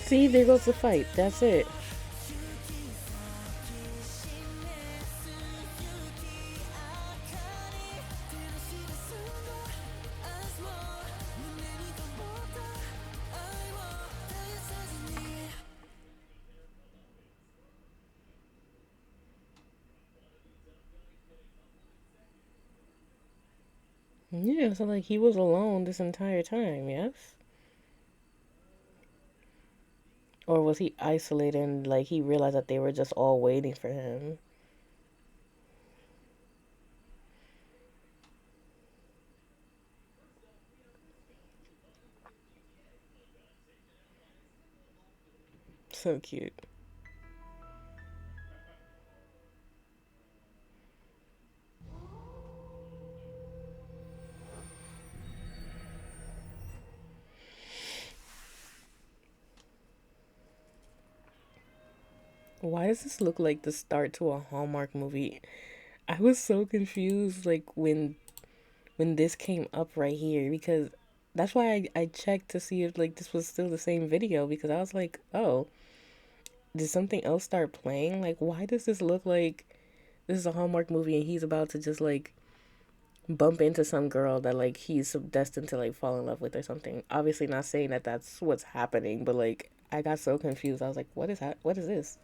See, there goes the fight. That's it. Yeah, so like he was alone this entire time, yes? Or was he isolated and like he realized that they were just all waiting for him? So cute. Why does this look like the start to a Hallmark movie? I was so confused like when this came up right here because that's why I checked to see if like this was still the same video because I was like, oh, did something else start playing? Like, why does this look like this is a Hallmark movie and he's about to just like bump into some girl that like he's destined to like fall in love with or something? Obviously, not saying that that's what's happening, but like I got so confused. I was like, what is that? What is this?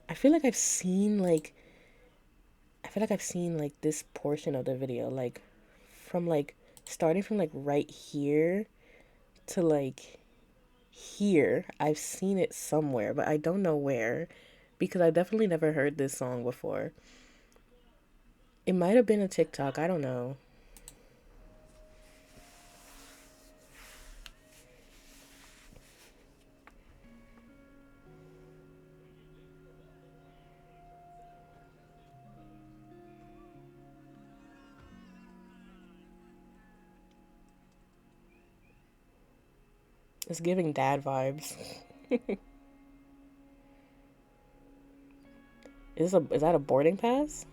I feel like I've seen like I feel like I've seen like this portion of the video like from like starting from like right here to like here. I've seen it somewhere, but I don't know where because I definitely never heard this song before. It might have been a TikTok, I don't know. It's giving dad vibes. Is that a boarding pass?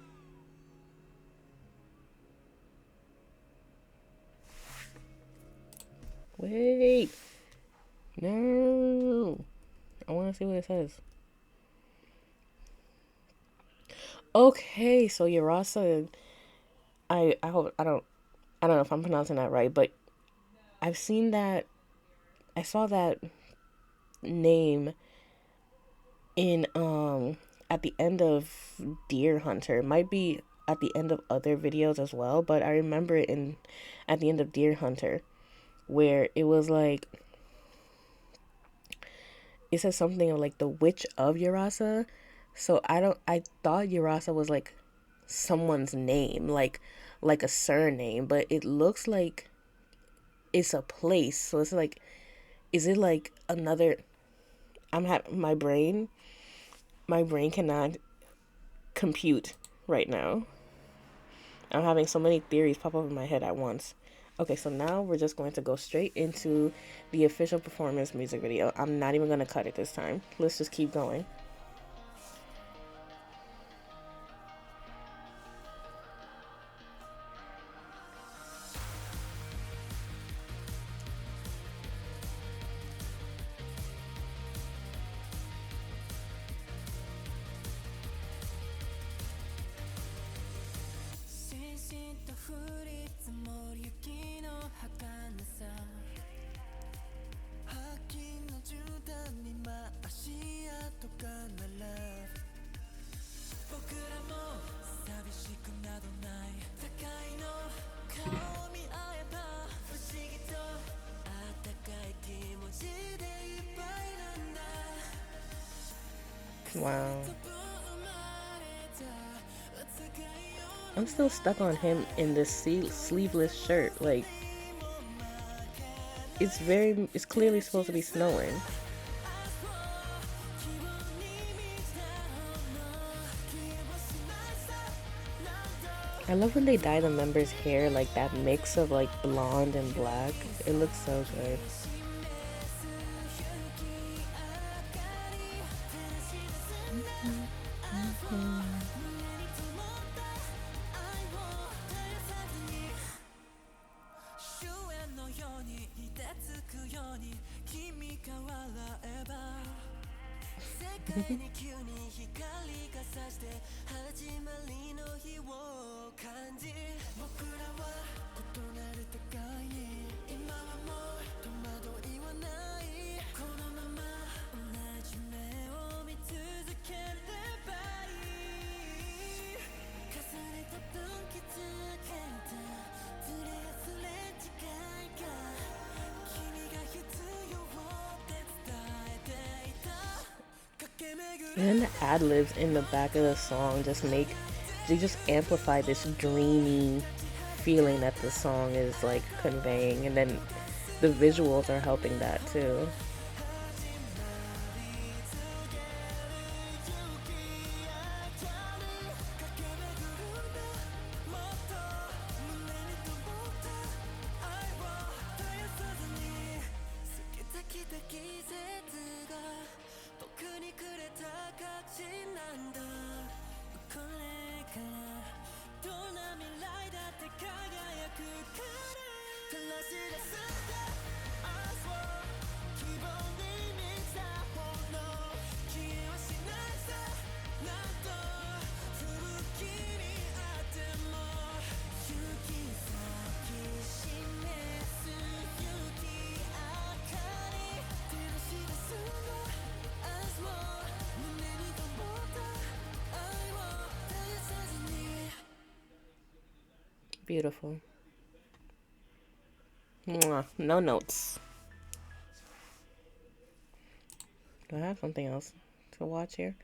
Wait. No. I want to see what it says. Okay, so Urasa, I hope I don't know if I'm pronouncing that right, but I've seen that I saw that name in at the end of DeerHunter. It might be at the end of other videos as well, but I remember it in at the end of DeerHunter where it was like it says something of like the witch of Urasa. So I thought Urasa was like someone's name, like a surname, but it looks like it's a place. So it's like is it like another my brain cannot compute right now. I'm having so many theories pop up in my head at once. Okay, so now we're just going to go straight into the official performance music video. I'm not even going to cut it this time. Let's just keep going. Wow. I'm still stuck on him in this sleeveless shirt. Like, it's clearly supposed to be snowing. I love when they dye the members' hair like that mix of like blonde and black. It looks so good. And then the ad libs in the back of the song they just amplify this dreamy feeling that the song is like conveying, and then the visuals are helping that too. Beautiful. Mwah. No notes. Do I have something else to watch here?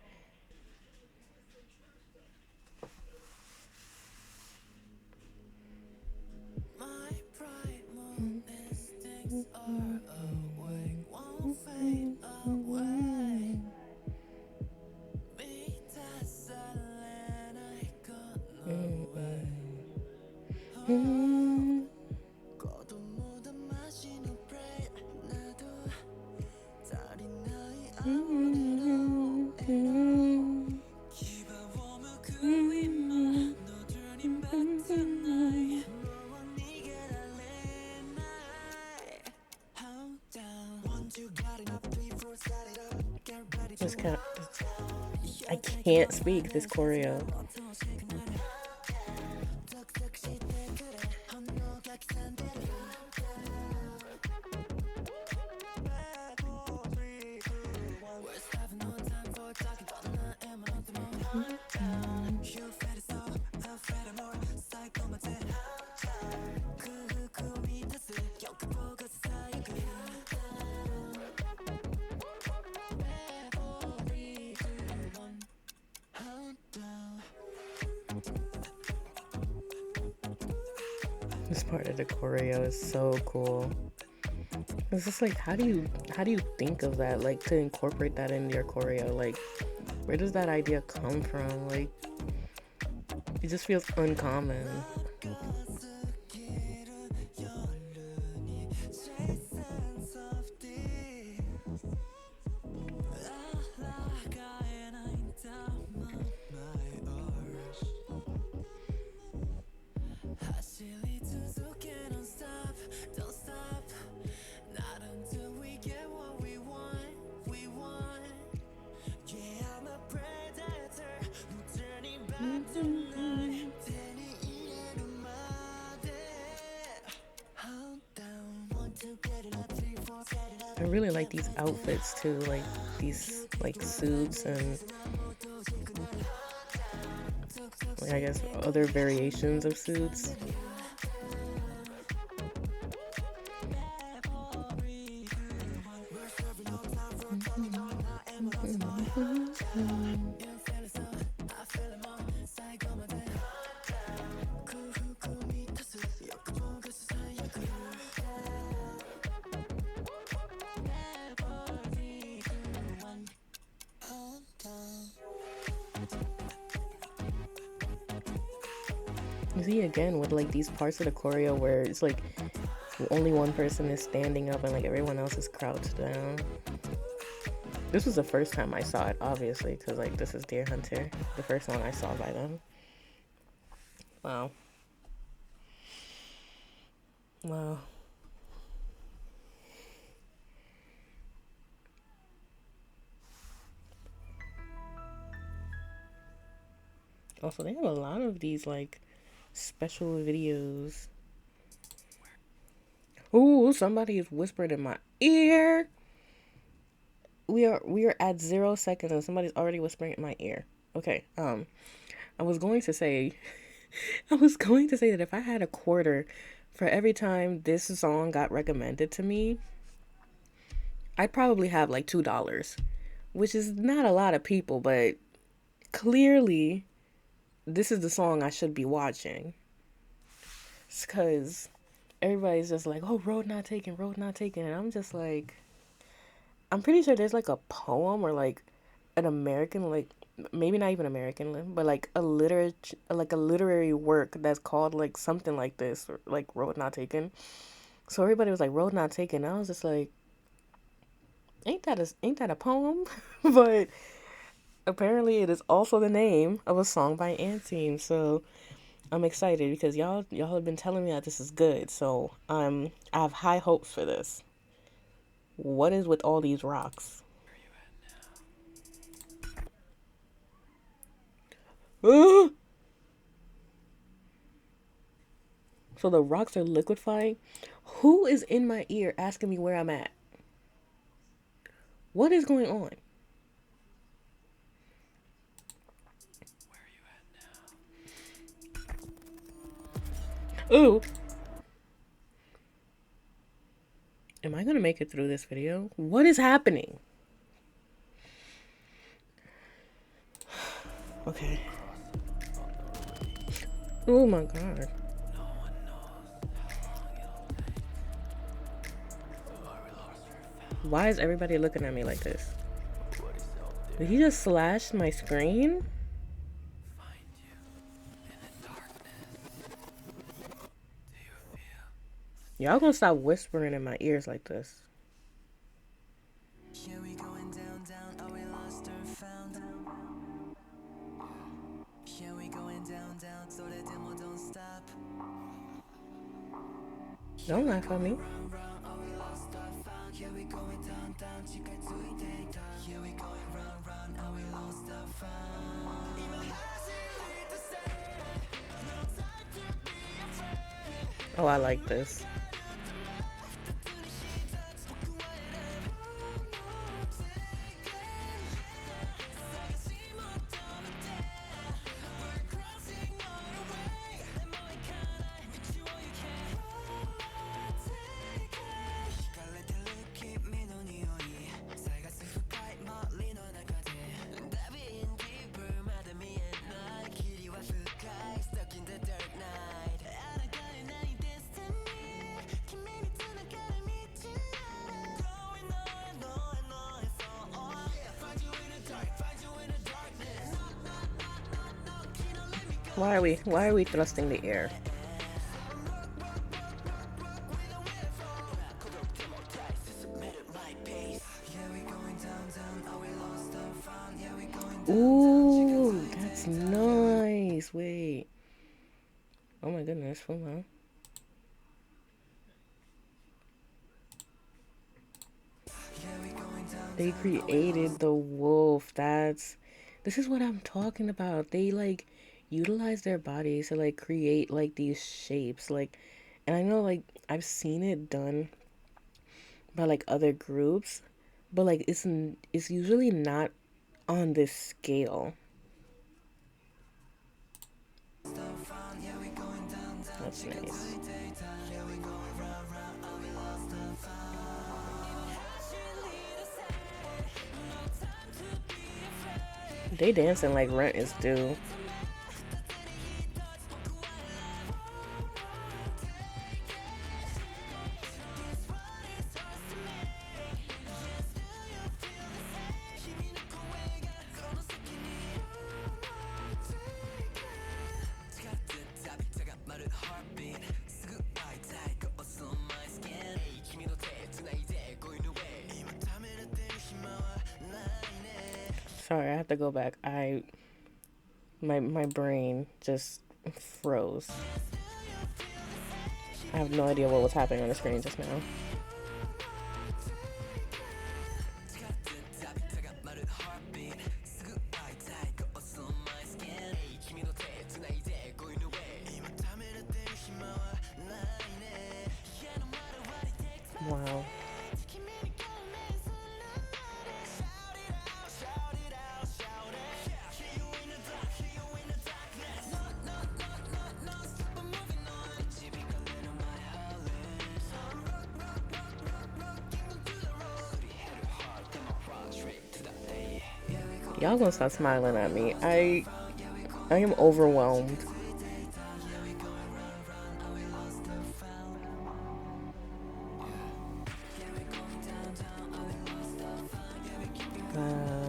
I can't speak this choreo. This part of the choreo is so cool. It's just like, how do you think of that, like, to incorporate that into your choreo? Like, where does that idea come from? Like, it just feels uncommon. I really like these outfits too, like these like suits and like, I guess other variations of suits. You see again with like these parts of the choreo where it's like only one person is standing up and like everyone else is crouched down. This was the first time I saw it, obviously, because like this is DeerHunter, the first one I saw by them. Wow. Wow. Also, they have a lot of these like special videos. Ooh, somebody is whispering in my ear. We are at 0 seconds and somebody's already whispering in my ear. Okay. I was going to say I was going to say that if I had a quarter for every time this song got recommended to me, I'd probably have like $2, which is not a lot of people, but clearly this is the song I should be watching. It's because everybody's just like, oh, road not taken, road not taken. And I'm just like, I'm pretty sure there's like a poem or like an American, like maybe not even American, but like a literary work that's called like something like this, or like road not taken. So everybody was like, road not taken. And I was just like, ain't that a poem? But apparently it is also the name of a song by Antine. So I'm excited because y'all have been telling me that this is good. So I have high hopes for this. What is with all these rocks? So the rocks are liquefying. Who is in my ear asking me where I'm at? What is going on? Ooh. Am I gonna make it through this video? What is happening? Okay. Oh my god. Why is everybody looking at me like this? Did he just slash my screen? Y'all gonna stop whispering in my ears like this. Don't laugh at me. Oh, I like this. Why are we thrusting the air? Ooh, that's nice. Wait. Oh my goodness, hold on. They created the wolf. This is what I'm talking about. They like utilize their bodies to like create like these shapes. Like, and I know like I've seen it done by like other groups, but like it's usually not on this scale. That's nice. They dancing like rent is due. Sorry, I have to go back. My brain just froze. I have no idea what was happening on the screen just now. Wow. Y'all gonna stop smiling at me. I am overwhelmed. Wow.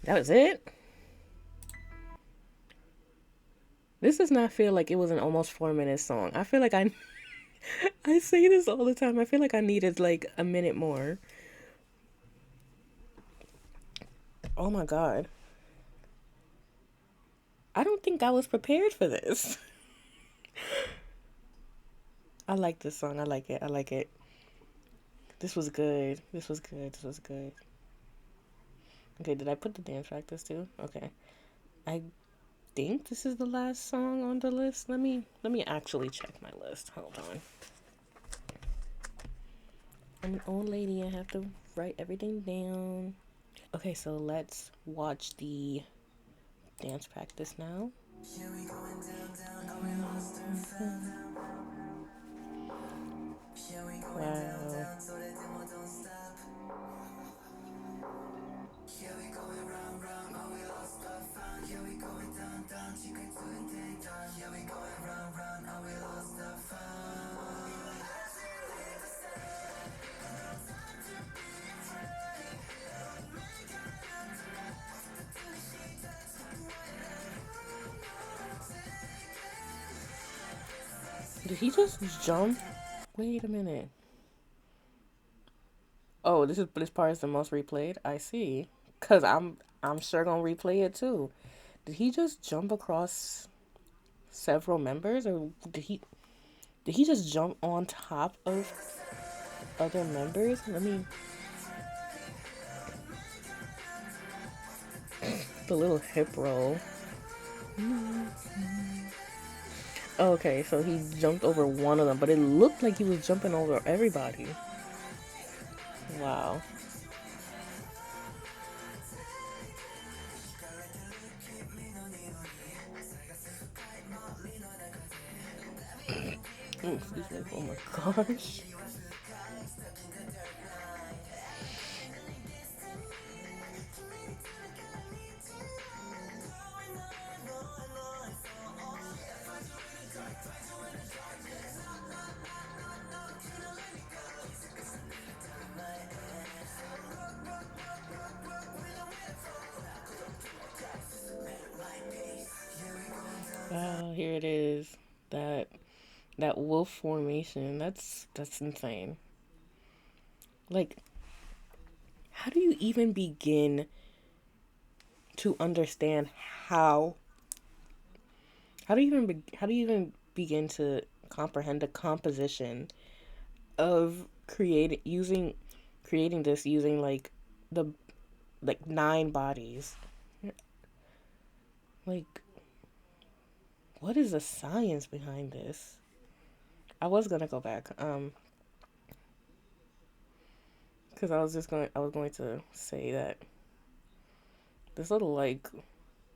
That was it? This does not feel like it was an almost 4 minute song. I feel like I say this all the time. I feel like I needed like a minute more. Oh my god. I don't think I was prepared for this. I like this song. I like it. I like it. This was good. This was good. This was good. Okay, did I put the dance practice too? Okay. I think this is the last song on the list. Let me actually check my list. Hold on. I'm an old lady. I have to write everything down. Okay, so let's watch the dance practice now. Wow. Did he just jump? Wait a minute. Oh, this part is the most replayed. I see. Cause I'm sure gonna replay it too. Did he just jump across several members, or did he just jump on top of other members? Let me. The little hip roll. Okay, so he jumped over one of them, but it looked like he was jumping over everybody. Wow. Oh, excuse me. Oh my gosh. Here it is. That that wolf formation. That's insane. Like, how do you even begin to understand how how do you even begin to comprehend the composition of creating this using the like 9 bodies? Like, what is the science behind this? I was gonna go back because I was going to say that this little like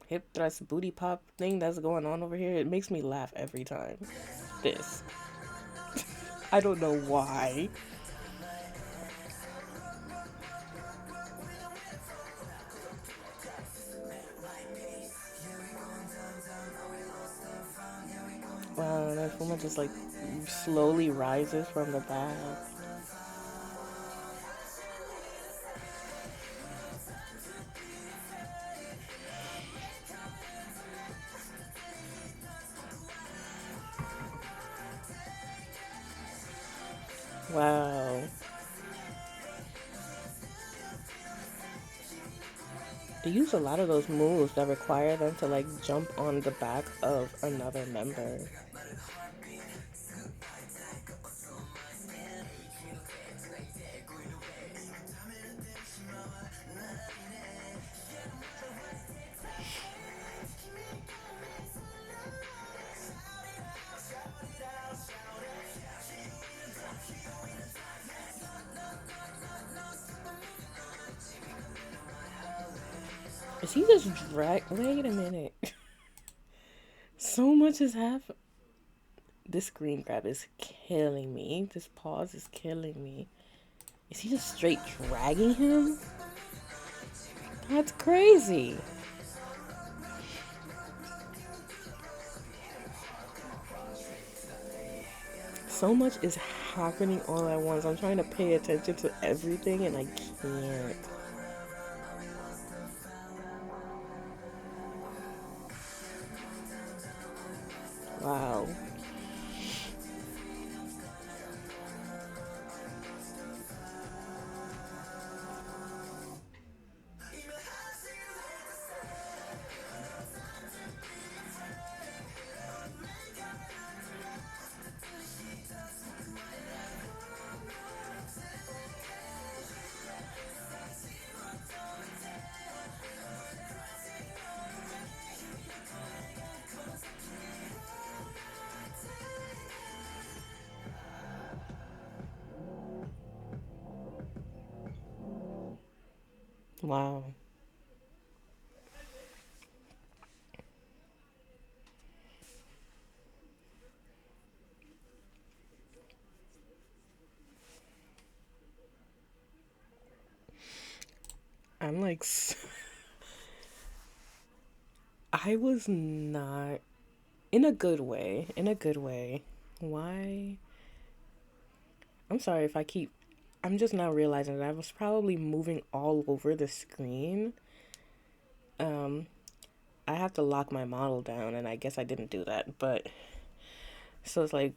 hip thrust booty pop thing that's going on over here, it makes me laugh every time. This. I don't know why. Wow, that woman just like slowly rises from the back. Wow. They use a lot of those moves that require them to like jump on the back of another member. Is he just drag? Wait a minute. So much has happened. This screen grab is killing me. This pause is killing me. Is he just straight dragging him? That's crazy. So much is happening all at once. I'm trying to pay attention to everything and I can't. Wow. Wow. I'm like, I was not in a good way. In a good way. Why? I'm sorry if I keep. I'm just now realizing that I was probably moving all over the screen. Um, I have to lock my model down, and I guess I didn't do that. But so it's like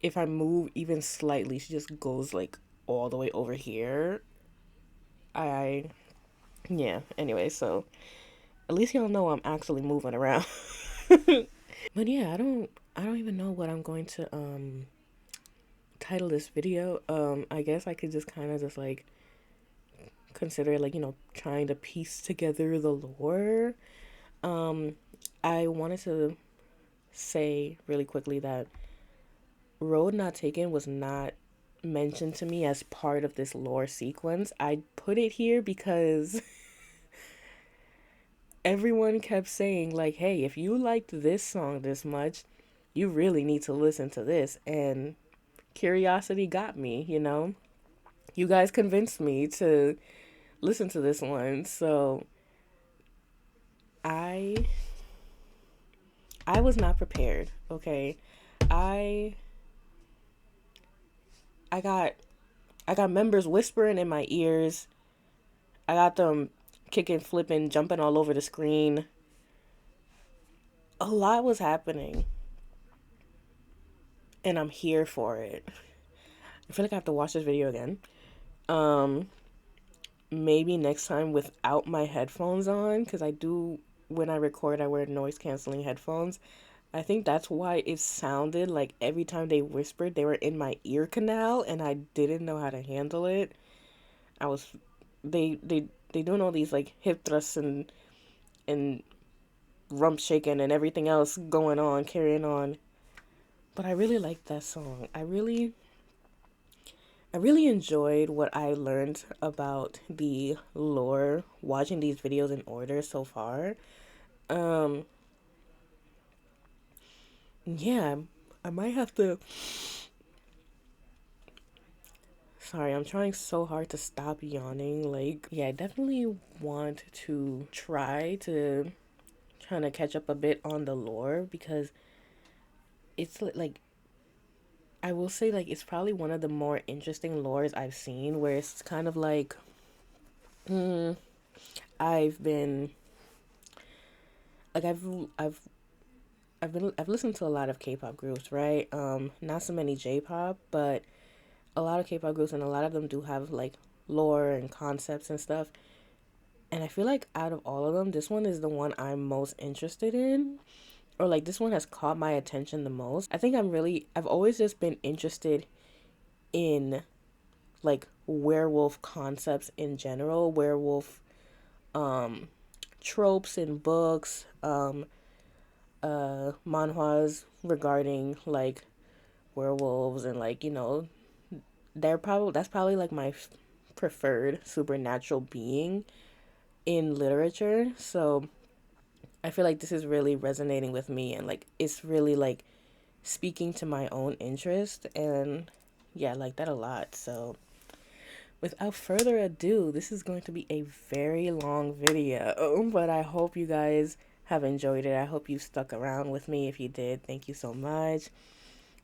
if I move even slightly, she just goes like all the way over here. I yeah. Anyway, so at least y'all know I'm actually moving around. But yeah, I don't even know what I'm going to title this video. I guess I could just kind of just like consider like, trying to piece together the lore. Um I wanted to say really quickly that Road Not Taken was not mentioned to me as part of this lore sequence. I put it here because everyone kept saying like, "Hey, if you liked this song this much, you really need to listen to this." And curiosity got me, you know? You guys convinced me to listen to this one. So, I I was not prepared, okay? I I got I got members whispering in my ears. I got them kicking, flipping, jumping all over the screen. a lot was happening, and I'm here for it. I feel like I have to watch this video again. Um, Maybe next time without my headphones on, because I do, when I record, I wear noise canceling headphones. I think that's why it sounded like every time they whispered, they were in my ear canal, and I didn't know how to handle it. I was, they doing all these like hip thrusts and rump shaking and everything else going on, carrying on. But I really like that song. I really enjoyed what I learned about the lore watching these videos in order so far. Um, yeah, I might have to. Sorry, I'm trying so hard to stop yawning. Like, yeah, I definitely want to try to kind of catch up a bit on the lore because it's like I will say like it's probably one of the more interesting lores I've seen where it's kind of like hmm, I've been like I've listened to a lot of K-pop groups, right? Not so many J-pop, but a lot of K-pop groups, and a lot of them do have like lore and concepts and stuff. And I feel like out of all of them, this one is the one I'm most interested in, or like this one has caught my attention the most. I think I've always just been interested in like werewolf concepts in general, werewolf um tropes in books, manhwas regarding like werewolves and like, that's probably like my preferred supernatural being in literature. So I feel like this is really resonating with me and like it's really like speaking to my own interest, and yeah, I like that a lot. So without further ado, this is going to be a very long video, but I hope you guys have enjoyed it. I hope you stuck around with me. If you did, thank you so much.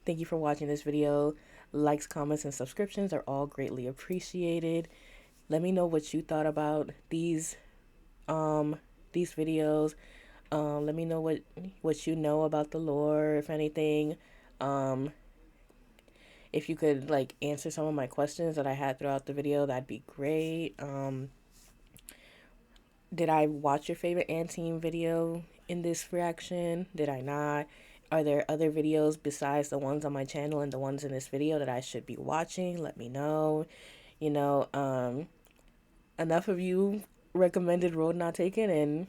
Thank you for watching this video. Likes, comments, and subscriptions are all greatly appreciated. Let me know what you thought about these videos. Let me know what you know about the lore, if anything. Um, if you could like answer some of my questions that I had throughout the video, that'd be great. Did I watch your favorite Antine video in this reaction? Did I not? Are there other videos besides the ones on my channel and the ones in this video that I should be watching? Let me know. You know, enough of you recommended Road Not Taken, and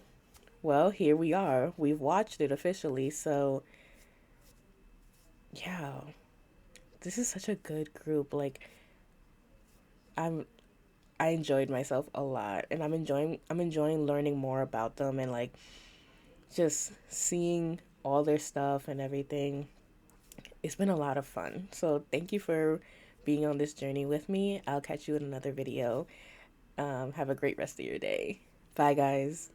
well, here we are. We've watched it officially, so yeah, this is such a good group. Like, I'm I enjoyed myself a lot, and I'm enjoying learning more about them and like just seeing all their stuff and everything. It's been a lot of fun. So thank you for being on this journey with me. I'll catch you in another video. Have a great rest of your day. Bye, guys.